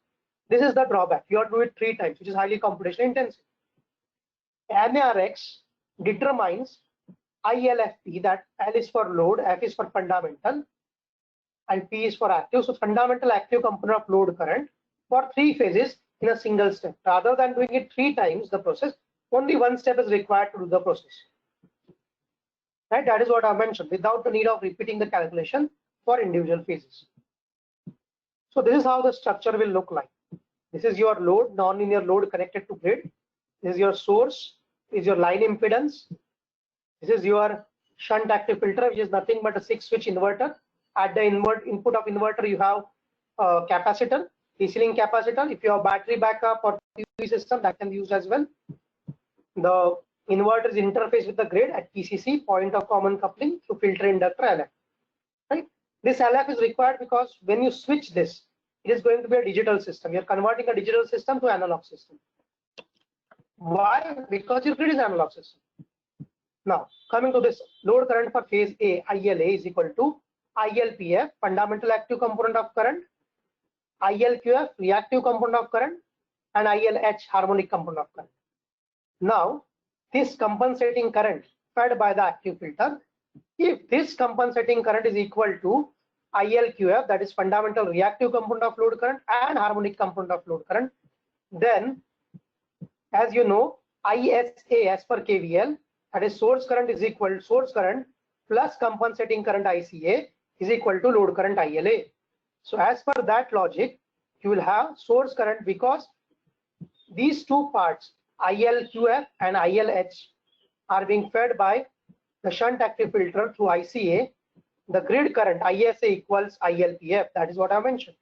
This is the drawback. You have to do it 3 times, which is highly computationally intensive. NARX determines ILFP, that L is for load, F is for fundamental, and P is for active. So fundamental active component of load current for 3 phases in a single step. Rather than doing it 3 times the process, only 1 step is required to do the process. Right? That is what I mentioned, without the need of repeating the calculation for individual phases. So this is how the structure will look like. This is your load, nonlinear load connected to grid. This is your source, this is your line impedance. This is your shunt active filter, which is nothing but a 6-switch inverter. At the input of inverter, you have a capacitor, DC-link capacitor. If you have battery backup or PV system, that can be used as well. The Inverter is interface with the grid at PCC, point of common coupling, through filter inductor LF. Right? This LF is required because when you switch this, it is going to be a digital system. You're converting a digital system to analog system. Why? Because your grid is analog system. Now, coming to this load current for phase A, ILA is equal to ILPF, fundamental active component of current, ILQF, reactive component of current, and ILH, harmonic component of current. Now, this compensating current fed by the active filter, if this compensating current is equal to ILQF, that is fundamental reactive component of load current and harmonic component of load current, then as you know, ISA as per KVL, that is source current is equal to source current plus compensating current ICA is equal to load current ILA. So as per that logic, you will have source current because these two parts, ILQF and ILH, are being fed by the shunt active filter through ICA. The grid current ISA equals ILPF. That is what I mentioned.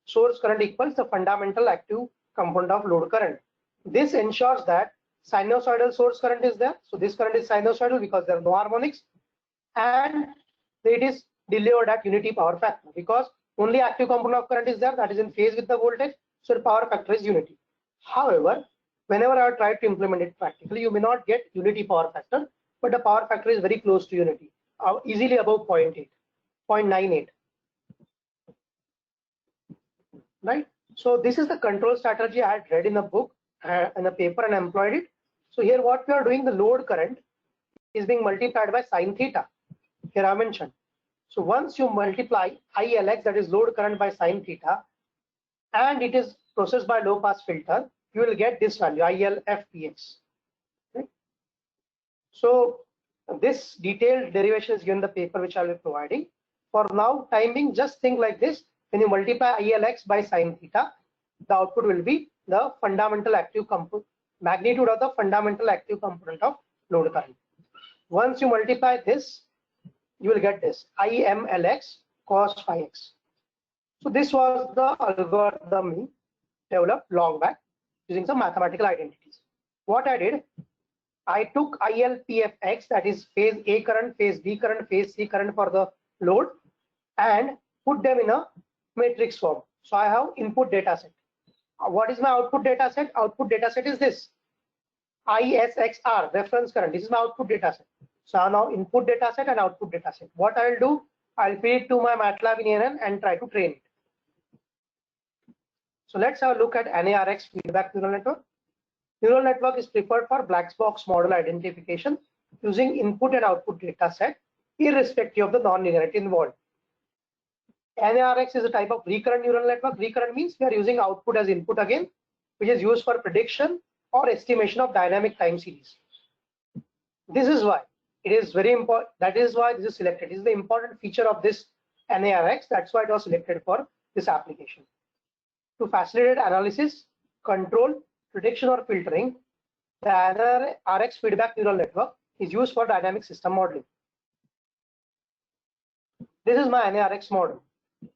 Source current equals the fundamental active component of load current. This ensures that sinusoidal source current is there. So this current is sinusoidal because there are no harmonics, and it is delivered at unity power factor because only active component of current is there, that is in phase with the voltage. So the power factor is unity. However, whenever I try to implement it practically, you may not get unity power factor, but the power factor is very close to unity, easily above 0.8, 0.98. Right? So this is the control strategy I had read in a book, in a paper, and employed it. So here what we are doing, the load current is being multiplied by sine theta. Here I mentioned. So once you multiply ILX, that is load current, by sine theta, and it is processed by low pass filter, you will get this value, ILFPX. Okay? So this detailed derivation is given in the paper which I will be providing. For now, timing, just think like this: when you multiply ILX by sine theta, the output will be the fundamental active component, magnitude of the fundamental active component of load current. Once you multiply this, you will get this IMLX cos phi x. So this was the algorithm we developed long back using some mathematical identities. What I did, I took ILPFX, that is phase A current, phase B current, phase C current for the load, and put them in a matrix form. So I have input data set. What is my output data set? Output data set is this ISXR, reference current. This is my output data set. So I now input data set and output data set. What I'll do, I'll feed it to my MATLAB in ANN and try to train it. So let's have a look at NARX feedback neural network. Neural network is preferred for black box model identification using input and output data set, irrespective of the non-linearity involved. NARX is a type of recurrent neural network. Recurrent means we are using output as input again, which is used for prediction or estimation of dynamic time series. This is why it is very important. That is why this is selected. This is the important feature of this NARX. That's why it was selected for this application. To facilitate analysis, control, prediction, or filtering, the NARX feedback neural network is used for dynamic system modeling. This is my NARX model,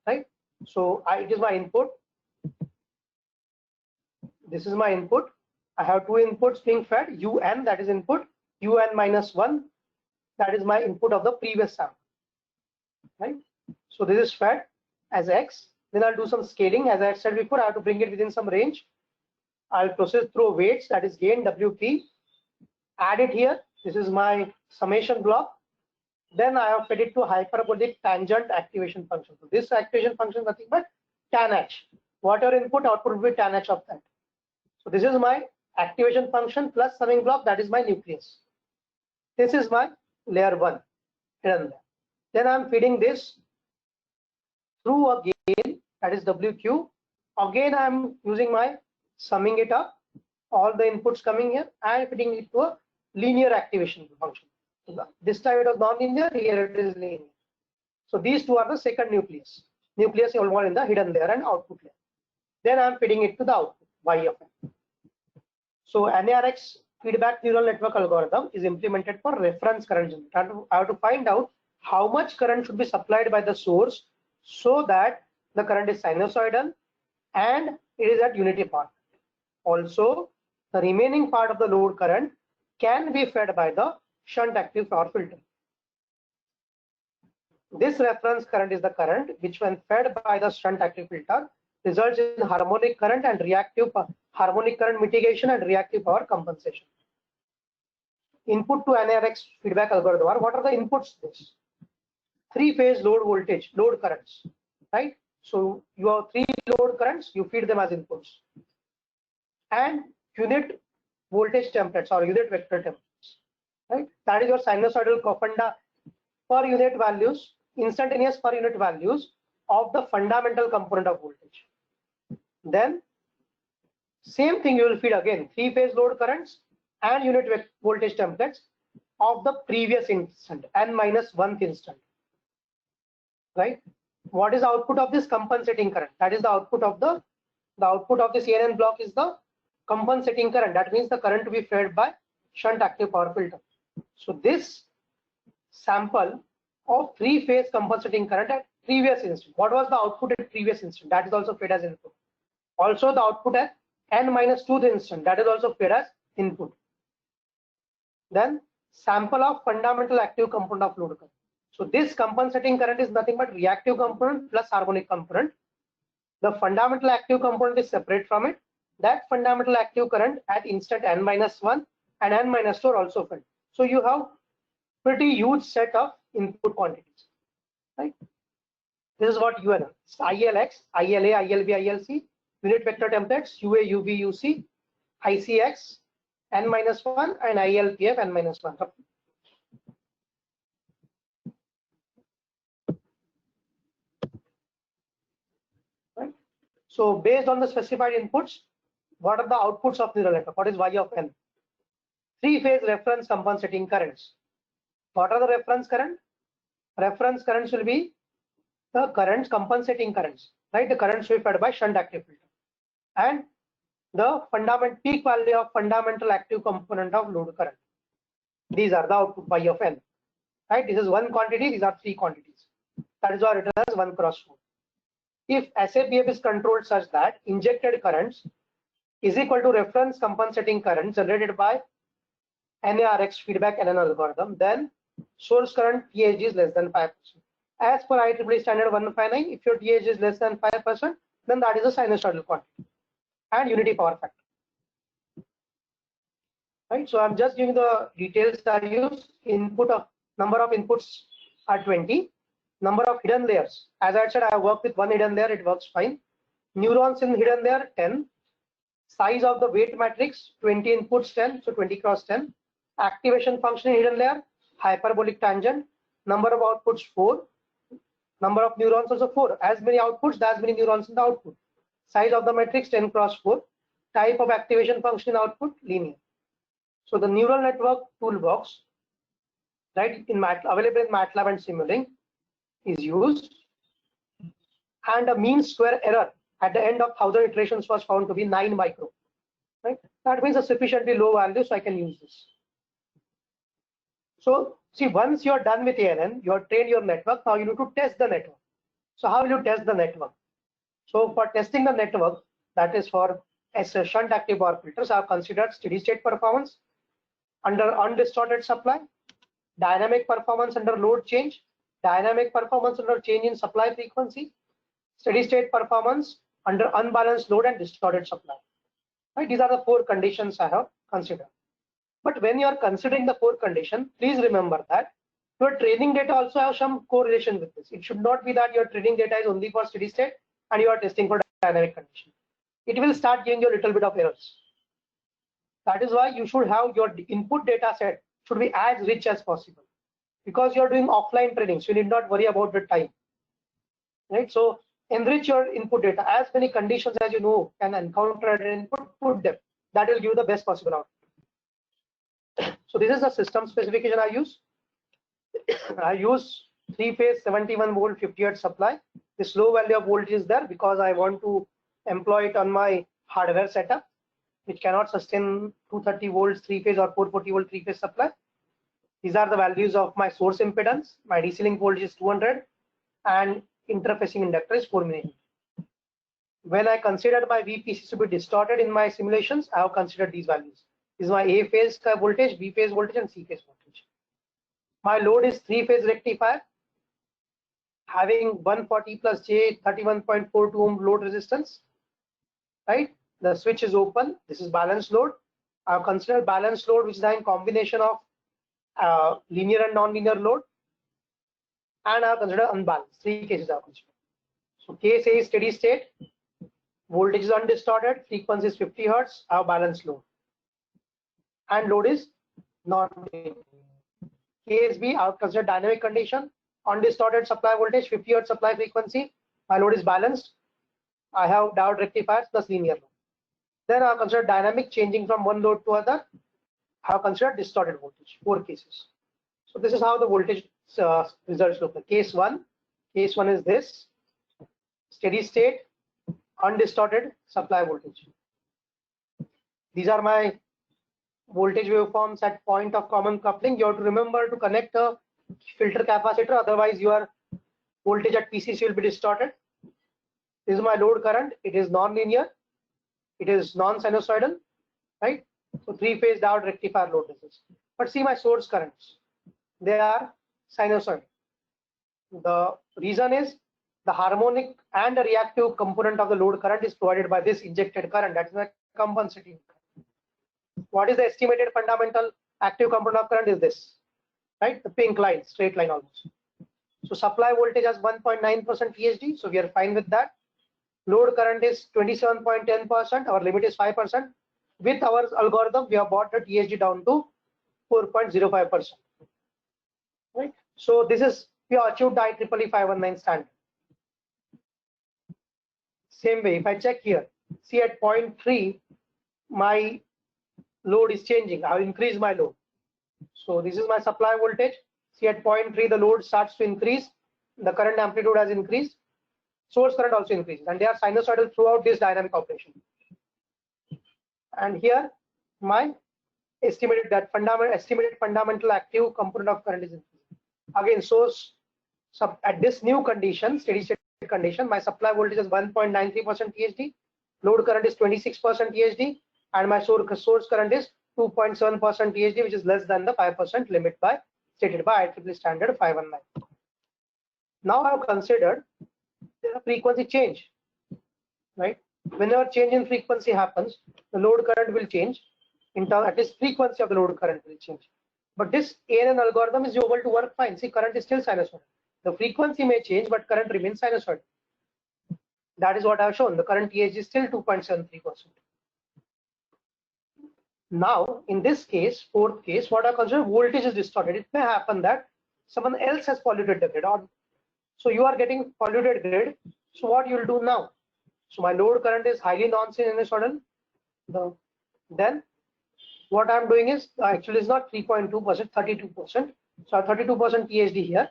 right? So it is my input. This is my input. I have two inputs being fed, UN, that is input, UN minus 1, that is my input of the previous sample, right? So this is fed as X. Then I'll do some scaling. As I said before, I have to bring it within some range. I'll process through weights, that is gain, WP, add it here. This is my summation block. Then I have fed it to hyperbolic tangent activation function. So this activation function is nothing but tan h. Whatever input, output will be tan h of that. So this is my activation function plus summing block, that is my nucleus. This is my layer 1 hidden there. Then I'm feeding this through a gain, that is WQ. Again, I'm using my summing it up, all the inputs coming here, and feeding it to a linear activation function. This time it was non-linear, here it is linear. So these two are the second nucleus. Nucleus is involved in the hidden layer and output layer. Then I'm feeding it to the output, Y of n. So NARX feedback neural network algorithm is implemented for reference current generation. I have to find out how much current should be supplied by the source so that the current is sinusoidal and it is at unity power. Also, the remaining part of the load current can be fed by the shunt active power filter. This reference current is the current which, when fed by the shunt active filter, results in harmonic current and reactive harmonic current mitigation and reactive power compensation. Input to NRX feedback algorithm. What are the inputs to this? Three-phase load voltage, load currents, right? So you have three load currents, you feed them as inputs, and unit voltage templates or unit vector templates, right? That is your sinusoidal cofunda per unit values, instantaneous per unit values of the fundamental component of voltage. Then same thing you will feed again, three-phase load currents and unit voltage templates of the previous instant, n-1th instant, right? What is the output of this? Compensating current. That is the output of the output of this ENN block is the compensating current. That means the current to be fed by shunt active power filter. So this sample of three-phase compensating current at previous instant. What was the output at previous instant? That is also fed as input. Also the output at n-2th instant. That is also fed as input. Then sample of fundamental active component of load current. So this compensating current is nothing but reactive component plus harmonic component. The fundamental active component is separate from it. That fundamental active current at instant n-1 and n-2 are also fed. So you have pretty huge set of input quantities, right? This is what UNL. ILX, ILA, ILB, ILC, unit vector templates, UA, UB, UC, ICX, n-1 and ILPF n-1. Right? So based on the specified inputs, what are the outputs of neural network? What is Y of n? Three-phase reference compensating currents. What are the reference current? Reference currents will be the currents, compensating currents, right? The currents will be fed by shunt active filter. And the fundamental peak value of fundamental active component of load current. These are the output Y of n, right? This is one quantity, these are three quantities. That is why written as 1 cross 4. If SAPF is controlled such that injected currents is equal to reference compensating current generated by NARX feedback NN algorithm, then source current TH is less than 5%. As per IEEE standard 159, if your TH is less than 5%, then that is a sinusoidal quantity and unity power factor. Right, so I'm just giving the details that I use. Input of number of inputs are 20. Number of hidden layers, as I said, I have worked with one hidden layer, it works fine. Neurons in hidden layer 10. Size of the weight matrix 20 inputs 10, so 20 cross 10. Activation function in hidden layer, hyperbolic tangent. Number of outputs 4. Number of neurons also 4. As many outputs, as many neurons in the output. Size of the matrix 10 cross 4. Type of activation function in output linear. So the neural network toolbox, right, available in MATLAB and Simulink, is used, and a mean square error at the end of 1000 iterations was found to be 9 micro. Right? That means a sufficiently low value, so I can use this. So see, once you're done with ANN, you have trained your network. Now you need to test the network. So how will you test the network? So for testing the network, that is for shunt active power filters, I have considered steady state performance under undistorted supply, dynamic performance under load change, dynamic performance under change in supply frequency, steady state performance under unbalanced load and distorted supply. Right? These are the 4 conditions I have considered. But when you are considering the 4 conditions, please remember that your training data also have some correlation with this. It should not be that your training data is only for steady state and you are testing for dynamic condition. It will start giving you a little bit of errors. That is why you should have your input data set should be as rich as possible, because you are doing offline training, so you need not worry about the time. Right? So enrich your input data. As many conditions as you know can encounter an input, put them. That will give you the best possible output. So this is the system specification I use. I use 3-phase 71 volt 50 hertz supply. This low value of voltage is there because I want to employ it on my hardware setup, which cannot sustain 230 volts 3-phase or 440 volt 3-phase supply. These are the values of my source impedance. My DC link voltage is 200 and interfacing inductor is 4 milliamp. When I considered my VPC to be distorted in my simulations, I have considered these values. This is my A phase voltage, B phase voltage, and C phase voltage. My load is 3-phase rectifier having 140 plus J 31.42 ohm load resistance. Right? The switch is open. This is balanced load. I've considered balanced load, which is a combination of linear and non-linear load, and I've considered unbalanced. 3 cases I've considered. So case A is steady state, voltage is undistorted, frequency is 50 hertz, I have balanced load, and load is non-linear. Case B, I've considered dynamic condition, undistorted supply voltage, 50 hertz supply frequency, my load is balanced, I have diode rectifiers plus linear load. Then I have considered dynamic, changing from one load to other. I have considered distorted voltage. 4 cases. So this is how the voltage results look like. Case 1 is this: steady state, undistorted supply voltage. These are my voltage waveforms at point of common coupling. You have to remember to connect a filter capacitor, otherwise your voltage at PCC will be distorted. This is my load current. It is non-linear. It is non-sinusoidal, right? So 3-phase diode rectifier load resistance. But see my source currents. They are sinusoidal. The reason is the harmonic and the reactive component of the load current is provided by this injected current. That is the compensating current. What is the estimated fundamental active component of current is this, right? The pink line, straight line almost. So supply voltage has 1.9% THD. So we are fine with that. Load current is 27.10%. Our limit is 5%. With our algorithm, we have brought the THD down to 4.05%. Right. So this is, we have achieved the IEEE 519 standard. Same way, if I check here, see at 0.3, my load is changing. I have increased my load. So this is my supply voltage. See at 0.3, the load starts to increase. The current amplitude has increased. Source current also increases, and they are sinusoidal throughout this dynamic operation. And here, my estimated fundamental active component of current is increasing. Again, source at this new condition, steady state condition, my supply voltage is 1.93% THD, load current is 26% THD, and my source current is 2.7% THD, which is less than the 5% limit stated by IEEE standard 519. Now I have considered the frequency change, right? Whenever change in frequency happens, the load current will change. In terms, at least frequency of the load current will change. But this ANN algorithm is able to work fine. See, current is still sinusoidal. The frequency may change, but current remains sinusoidal. That is what I have shown. The current THD is still 2.73%. Now, in this case, fourth case, what I consider voltage is distorted. It may happen that someone else has polluted the grid, or so you are getting polluted grid. So what you will do now? So my load current is highly non-sinusoidal. Then what I'm doing is actually it's not 3.2%, 32%. So 32% THD here.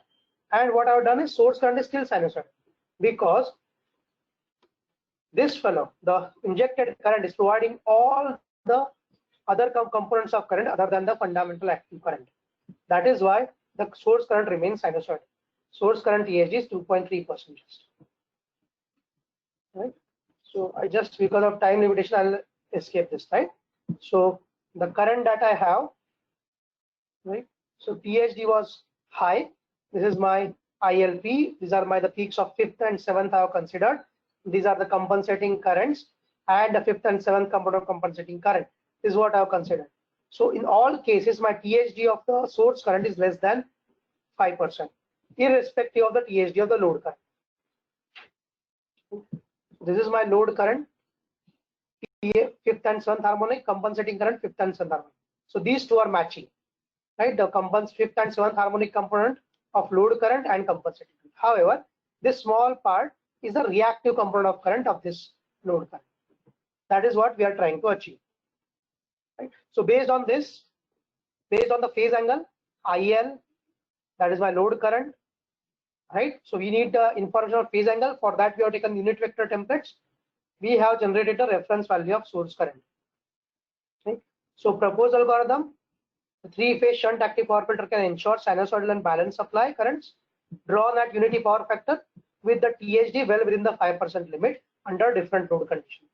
And what I've done is source current is still sinusoidal, because this fellow, the injected current, is providing all the other components of current other than the fundamental active current. That is why the source current remains sinusoidal. Source current THD is 2.3%. Right. So I just, because of time limitation, I'll escape this, right? So the current that I have, right? So THD was high. This is my ILP. These are the peaks of 5th and 7th I have considered. These are the compensating currents, and the 5th and 7th component of compensating current. This is what I have considered. So in all cases, my THD of the source current is less than 5%, irrespective of the THD of the load current. This is my load current, 5th and 7th harmonic, compensating current, 5th and 7th harmonic. So these two are matching, right? The 5th and 7th harmonic component of load current and compensating. However, this small part is the reactive component of current of this load current. That is what we are trying to achieve. Right? So based on this, based on the phase angle, IL, that is my load current, right? So we need the information of phase angle. For that, we have taken unit vector templates. We have generated the reference value of source current. Right? So proposed algorithm, the 3-phase shunt active power filter can ensure sinusoidal and balanced supply currents drawn at unity power factor with the THD well within the 5% limit under different load conditions.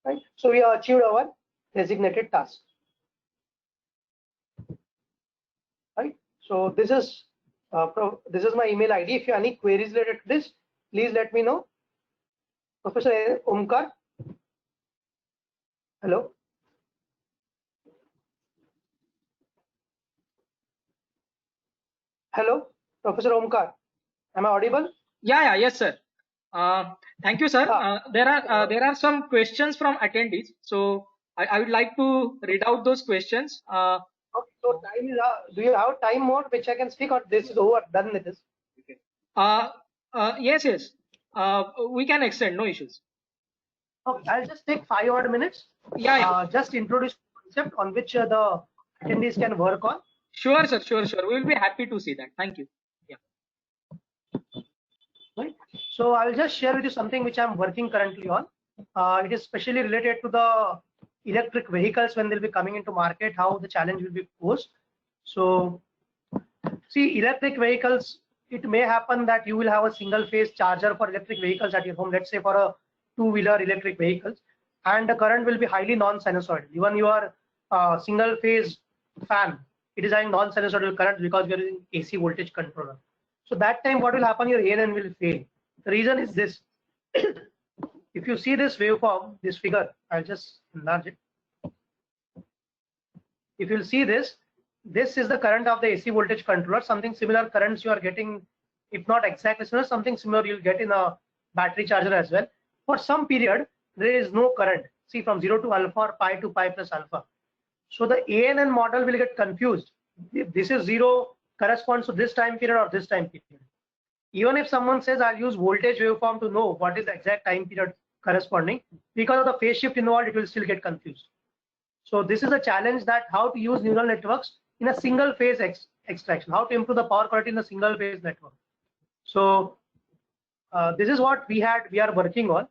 Right? So we have achieved our designated task. So this is my email ID. If you have any queries related to this, please let me know. Professor Omkar. Hello. Hello, Professor Omkar. Am I audible? Yeah, yes, sir. Thank you, sir. There are some questions from attendees, so I would like to read out those questions. Okay, so time is do you have time more which I can speak, or this is over, done with this? Yes, yes. We can extend, no issues. Okay, I'll just take 5 odd minutes. Yeah. Just introduce the concept on which the attendees can work on. Sure, sir. Sure. We will be happy to see that. Thank you. Yeah. Right. So I'll just share with you something which I'm working currently on. It is specially related to the electric vehicles when they'll be coming into market, how the challenge will be posed. So see, electric vehicles, it may happen that you will have a single phase charger for electric vehicles at your home, let's say for a two-wheeler electric vehicles, and the current will be highly non-sinusoidal. Even your single phase fan, it is having non-sinusoidal current because we are using AC voltage controller. So that time what will happen, your ANN will fail. The reason is this. If you see this waveform, this figure, I'll just enlarge it. If you'll see this is the current of the AC voltage controller. Something similar currents you are getting, if not exactly similar, something similar you'll get in a battery charger as well. For some period, there is no current. See, from 0 to alpha or pi to pi plus alpha. So the ANN model will get confused. If this is 0 corresponds to this time period or this time period. Even if someone says I'll use voltage waveform to know what is the exact time period corresponding, because of the phase shift involved, it will still get confused. So this is a challenge, that how to use neural networks in a single phase extraction, how to improve the power quality in a single phase network. So this is what we are working on.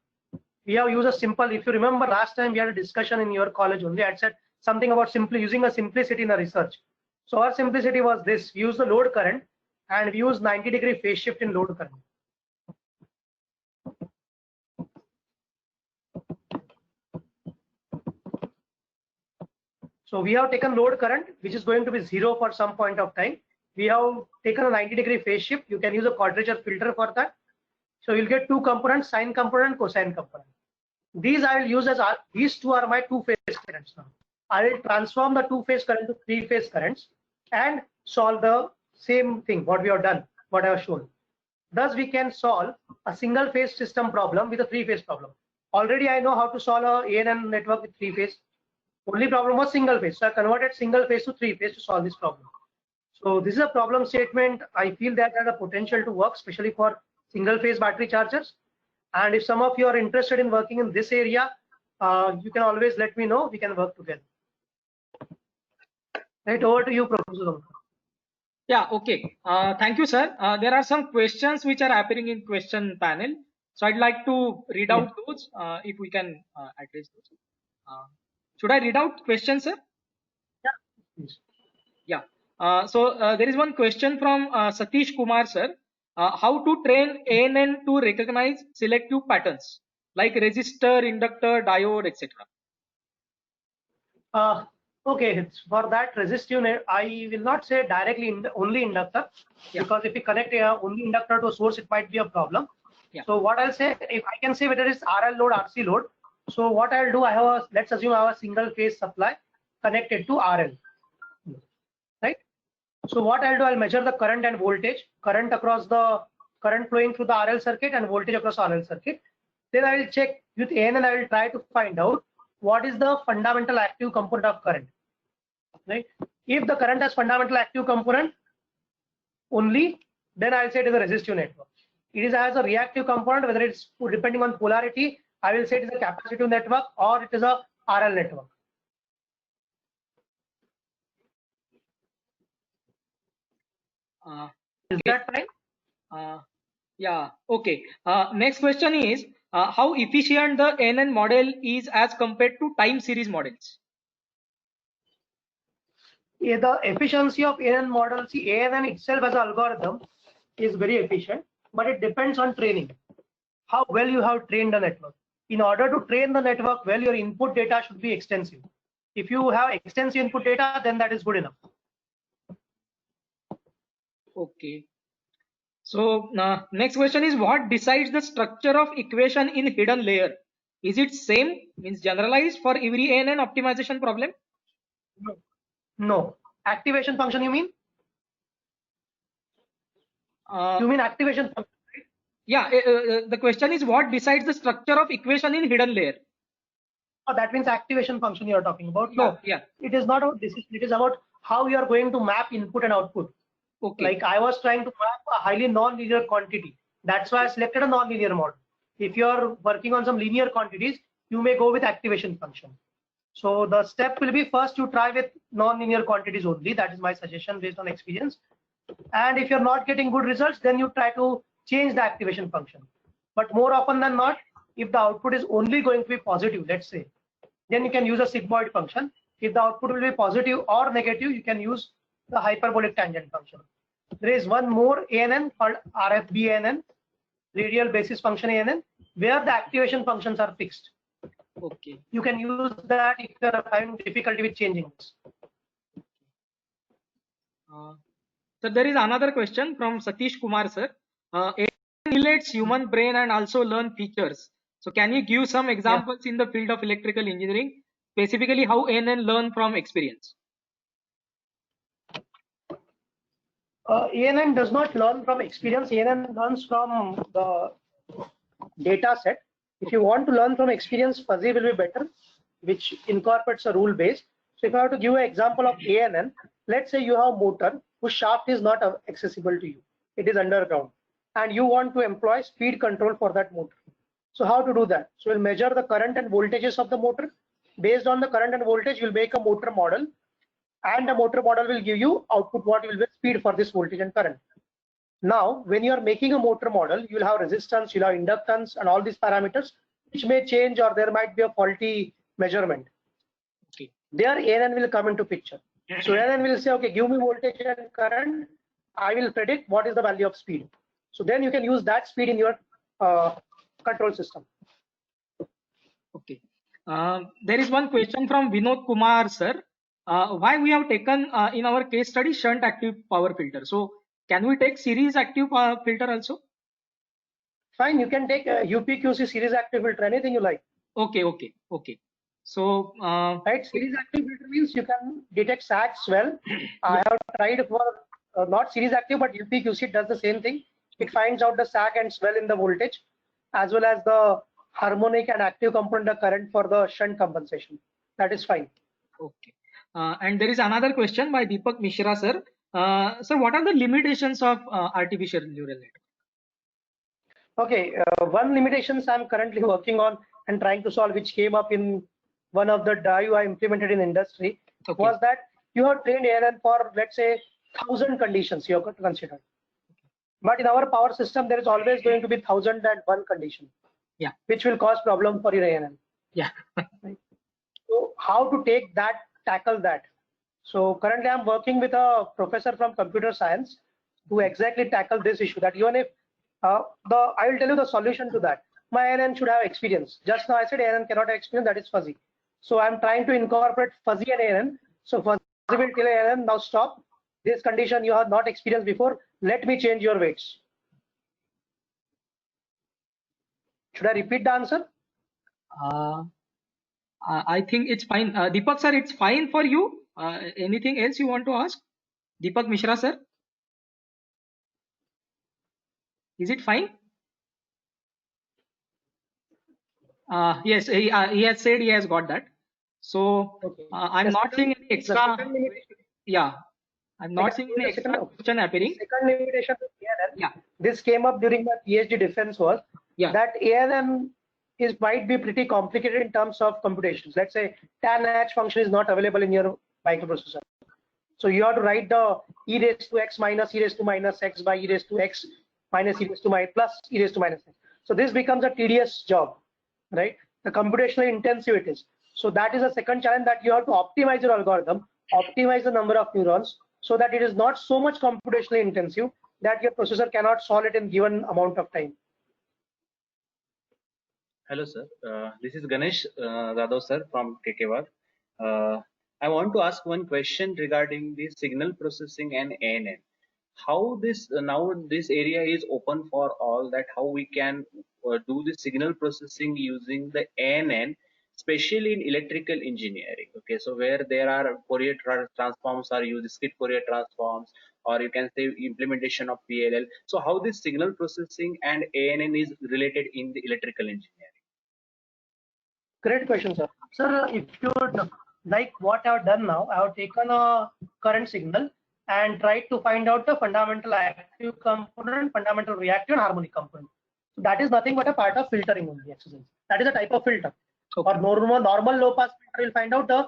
We have used a simple, if you remember last time we had a discussion in your college only, I had said something about simply using a simplicity in a research. So our simplicity was this: we use the load current and we use 90-degree phase shift in load current. So we have taken load current, which is going to be 0 for some point of time. We have taken a 90-degree phase shift. You can use a quadrature filter for that. So you'll get two components, sine component, cosine component. These I will use as these two are my two-phase currents now. I will transform the two-phase current to three-phase currents and solve the same thing, what we have done, what I have shown. Thus, we can solve a single-phase system problem with a three-phase problem. Already I know how to solve a ANN network with three-phase. Only problem was single phase. So I converted single phase to three phase to solve this problem. So this is a problem statement. I feel that has a potential to work, especially for single phase battery chargers. And if some of you are interested in working in this area, you can always let me know. We can work together. Right, over to you, Professor. Yeah, okay. Thank you, sir. There are some questions which are appearing in question panel. So I'd like to read out those, if we can address those. Should I read out questions, sir? Yeah, please. Yeah. So there is one question from Satish Kumar, sir. How to train ANN to recognize selective patterns like resistor, inductor, diode, etc. Okay, for that resistive, I will not say directly only inductor, because if we connect only inductor to a source, it might be a problem. Yeah. So what I'll say, if I can say whether it's RL load, RC load. So what I'll do, let's assume I have a single phase supply connected to RL, right? So what I'll do, I'll measure the current and voltage, current flowing through the RL circuit and voltage across RL circuit. Then I will check with ANN, I will try to find out what is the fundamental active component of current, right? If the current has fundamental active component only, then I'll say it is a resistive network. It has a reactive component, whether it's depending on polarity, I will say it is a capacitive network or it is a RL network. Is that fine? Yeah, okay. Next question is, how efficient the ANN model is as compared to time series models? Yeah, the efficiency of ANN model, see, ANN itself as an algorithm is very efficient, but it depends on training. How well you have trained the network. In order to train the network well, your input data should be extensive. If you have extensive input data, then that is good enough. Okay. So next question is, what decides the structure of equation in hidden layer? Is it same, means generalized for every ANN optimization problem? No. No. Activation function, you mean? Uh, You mean activation function? yeah, the question is, what decides the structure of equation in hidden layer? Oh, that means activation function you are talking about. No, Yeah. it is not about decision. It is about how you are going to map input and output. Okay. Like I was trying to map a highly non-linear quantity. That's why I selected a non-linear model. If you are working on some linear quantities, you may go with activation function. So the step will be, first you try with non-linear quantities only. That is my suggestion based on experience. And if you're not getting good results, then you try to change the activation function. But more often than not, if the output is only going to be positive, let's say, then you can use a sigmoid function. If the output will be positive or negative, you can use the hyperbolic tangent function. There is one more ANN called RFB ANN, radial basis function ANN, where the activation functions are fixed. Okay. You can use that if you are having difficulty with changing this. So there is another question from Satish Kumar sir. ANN emulates human brain and also learn features. So can you give some examples in the field of electrical engineering, specifically how ANN learn from experience? ANN does not learn from experience. ANN learns from the data set. If you want to learn from experience, fuzzy will be better, which incorporates a rule base. So if I have to give an example of ANN, let's say you have a motor whose shaft is not accessible to you. It is underground. And you want to employ speed control for that motor. So how to do that? So we'll measure the current and voltages of the motor. Based on the current and voltage, you'll make a motor model. And the motor model will give you output what will be speed for this voltage and current. Now, when you are making a motor model, you'll have resistance, you'll have inductance, and all these parameters, which may change, or there might be a faulty measurement. Okay. There, ANN will come into picture. So ANN will say, okay, give me voltage and current. I will predict what is the value of speed. So then you can use that speed in your control system. Okay. There is one question from Vinod Kumar sir. Why we have taken in our case study shunt active power filter? So can we take series active power filter also? Fine, you can take a UPQC series active filter, anything you like. Okay. So right, series active filter means you can detect sags well. I have tried for not series active, but UPQC does the same thing. It finds out the sag and swell in the voltage, as well as the harmonic and active component of current for the shunt compensation. That is fine. Okay. And there is another question by Deepak Mishra sir. Sir, what are the limitations of artificial neural network? Okay, one limitations I'm currently working on and trying to solve, which came up in one of the DAU I implemented in industry, was that you have trained ANN for, let's say, 1,000 conditions you have to consider. But in our power system, there is always going to be 1,001 condition, which will cause problem for your ANN. Yeah. Right? So how to tackle that? So currently I'm working with a professor from computer science to exactly tackle this issue, that even if I will tell you the solution to that. My ANN should have experience. Just now I said ANN cannot have experience, that is fuzzy. So I'm trying to incorporate fuzzy and ANN. So fuzzy will tell ANN, now stop. This condition you have not experienced before. Let me change your weights. Should I repeat the answer? I think it's fine. Deepak sir, it's fine for you. Anything else you want to ask? Deepak Mishra sir? Is it fine? Yes, he has said he has got that. So okay. I'm not seeing any extra. Yeah, I'm not seeing any extra question appearing. Second limitation with ANN, this came up during my PhD defense was that ANN might be pretty complicated in terms of computations. Let's say tan H function is not available in your microprocessor. So you have to write the e raised to x minus e raised to minus x by e raised to x minus e raised to minus plus e raised to minus x. So this becomes a tedious job, right? The computationally intensive it is. So that is a second challenge, that you have to optimize your algorithm, optimize the number of neurons, so that it is not so much computationally intensive that your processor cannot solve it in given amount of time. Hello, sir. This is Ganesh Jadhav, sir, from KKWAR. I want to ask one question regarding the signal processing and ANN. how this now this area is open for all, that how we can do the signal processing using the ANN, especially in electrical engineering. Okay, so where there are Fourier transforms are used, discrete Fourier transforms, or you can say implementation of PLL. So how this signal processing and ANN is related in the electrical engineering? Great question, sir. Sir, if you like what I've done now, I have taken a current signal and tried to find out the fundamental active component, fundamental reactive, and harmonic component. So that is nothing but a part of filtering only exercise. That is a type of filter. Okay. Or normal low pass filter will find out the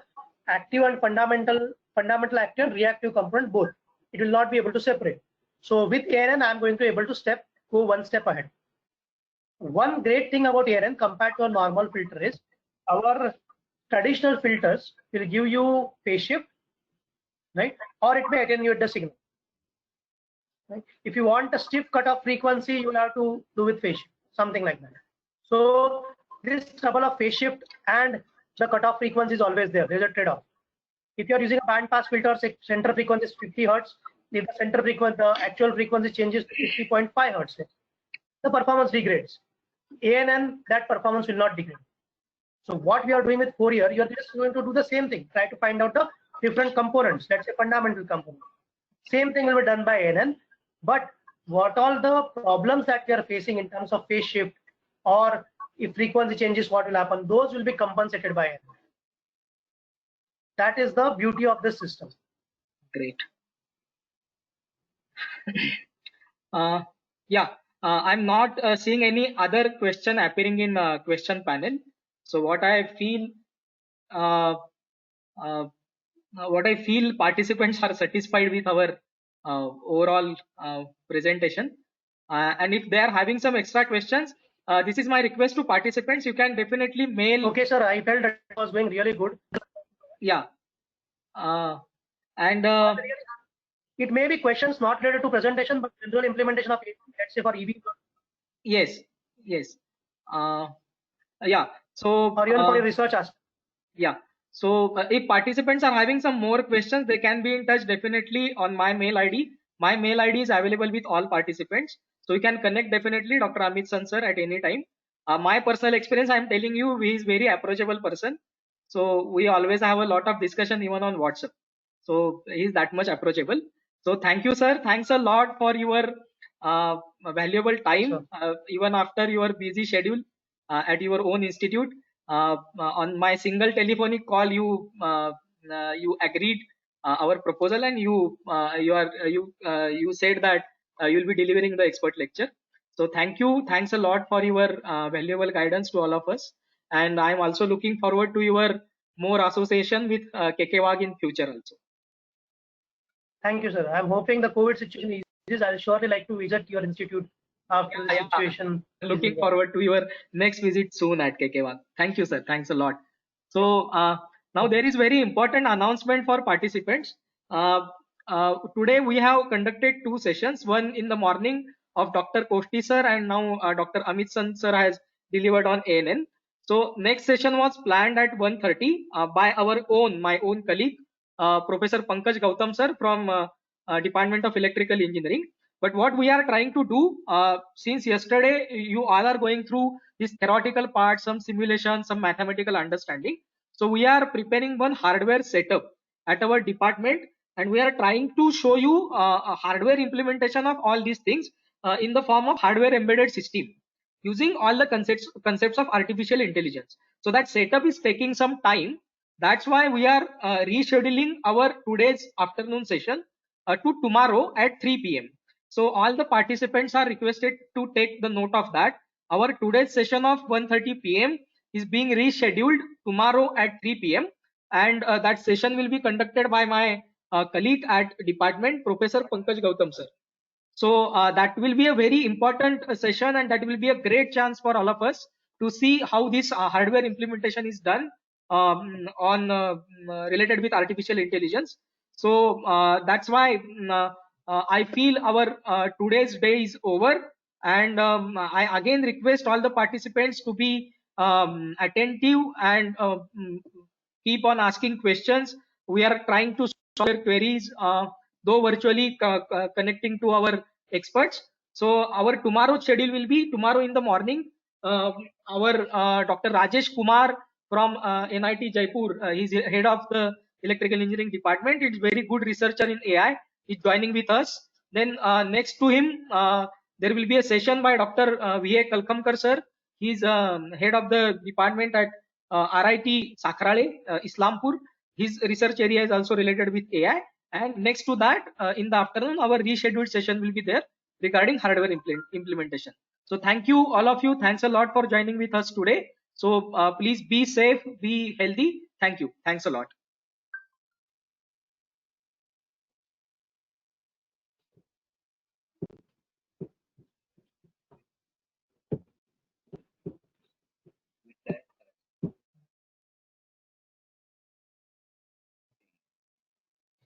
active and fundamental active and reactive component both. It will not be able to separate. So with ANN, I'm going to able to go one step ahead. One great thing about ANN compared to a normal filter is our traditional filters will give you phase shift, right? Or it may attenuate the signal. Right? If you want a stiff cutoff frequency, you will have to do with phase shift, something like that. So this trouble of phase shift and the cutoff frequency is always there. There's a trade-off. If you are using a band pass filter, center frequency is 50 hertz. If the center frequency, the actual frequency changes to 50.5 hertz, the performance degrades. ANN, that performance will not degrade. So what we are doing with Fourier, you are just going to do the same thing. Try to find out the different components. Let's say fundamental component. Same thing will be done by ANN. But what all the problems that we are facing in terms of phase shift, or if frequency changes, what will happen? Those will be compensated by ANN. That is the beauty of this system. Great. I'm not seeing any other question appearing in question panel. So what I feel participants are satisfied with our overall presentation. And if they are having some extra questions, this is my request to participants. You can definitely mail. Okay, sir. I felt that it was going really good. Yeah. It may be questions not related to presentation, but general implementation of, let's say, for EV. Yes. Yeah. So. Or even for your research aspect. Yeah. So if participants are having some more questions, they can be in touch definitely on my mail ID. My mail ID is available with all participants. So you can connect definitely Dr. Amit Sant sir at any time. My personal experience, I am telling you, he is very approachable person. So we always have a lot of discussion even on WhatsApp. So he is that much approachable. So thank you, sir. Thanks a lot for your valuable time, even after your busy schedule at your own institute. On my single telephonic call, you agreed our proposal, and you said that you'll be delivering the expert lecture. So thank you. Thanks a lot for your valuable guidance to all of us. And I'm also looking forward to your more association with KK in future also. Thank you, sir. I'm hoping the COVID situation eases. I'll surely like to visit your institute after the situation. Looking forward to your next visit soon at KK. Thank you, sir. Thanks a lot. So now there is very important announcement for participants. Today we have conducted 2 sessions. One in the morning of Dr. Koshti sir, and now Dr. Amit Sant sir has delivered on ANN. So next session was planned at 1:30 by my own colleague, Professor Pankaj Gautam sir from Department of Electrical Engineering. But what we are trying to do, since yesterday you all are going through this theoretical part, some simulation, some mathematical understanding. So we are preparing one hardware setup at our department, and we are trying to show you a hardware implementation of all these things in the form of hardware embedded system, using all the concepts of artificial intelligence. So that setup is taking some time. That's why we are rescheduling our today's afternoon session to tomorrow at 3 p.m. So all the participants are requested to take the note of that. Our today's session of 1:30 p.m. is being rescheduled tomorrow at 3 p.m. and that session will be conducted by my colleague at department, Professor Pankaj Gautam sir. So that will be a very important session, and that will be a great chance for all of us to see how this hardware implementation is done related with artificial intelligence. So that's why I feel our today's day is over, and I again request all the participants to be attentive and keep on asking questions. We are trying to solve your queries though virtually connecting to our experts. So our tomorrow schedule will be tomorrow in the morning. Our Dr. Rajesh Kumar from NIT Jaipur, he's head of the electrical engineering department. It's very good researcher in AI. He's joining with us. Then next to him, there will be a session by Dr. V.A. Kalkamkar sir. He's head of the department at RIT Sakhrale, Islampur. His research area is also related with AI. And next to that, in the afternoon, our rescheduled session will be there regarding hardware implementation. So thank you, all of you. Thanks a lot for joining with us today. So please be safe, be healthy. Thank you. Thanks a lot.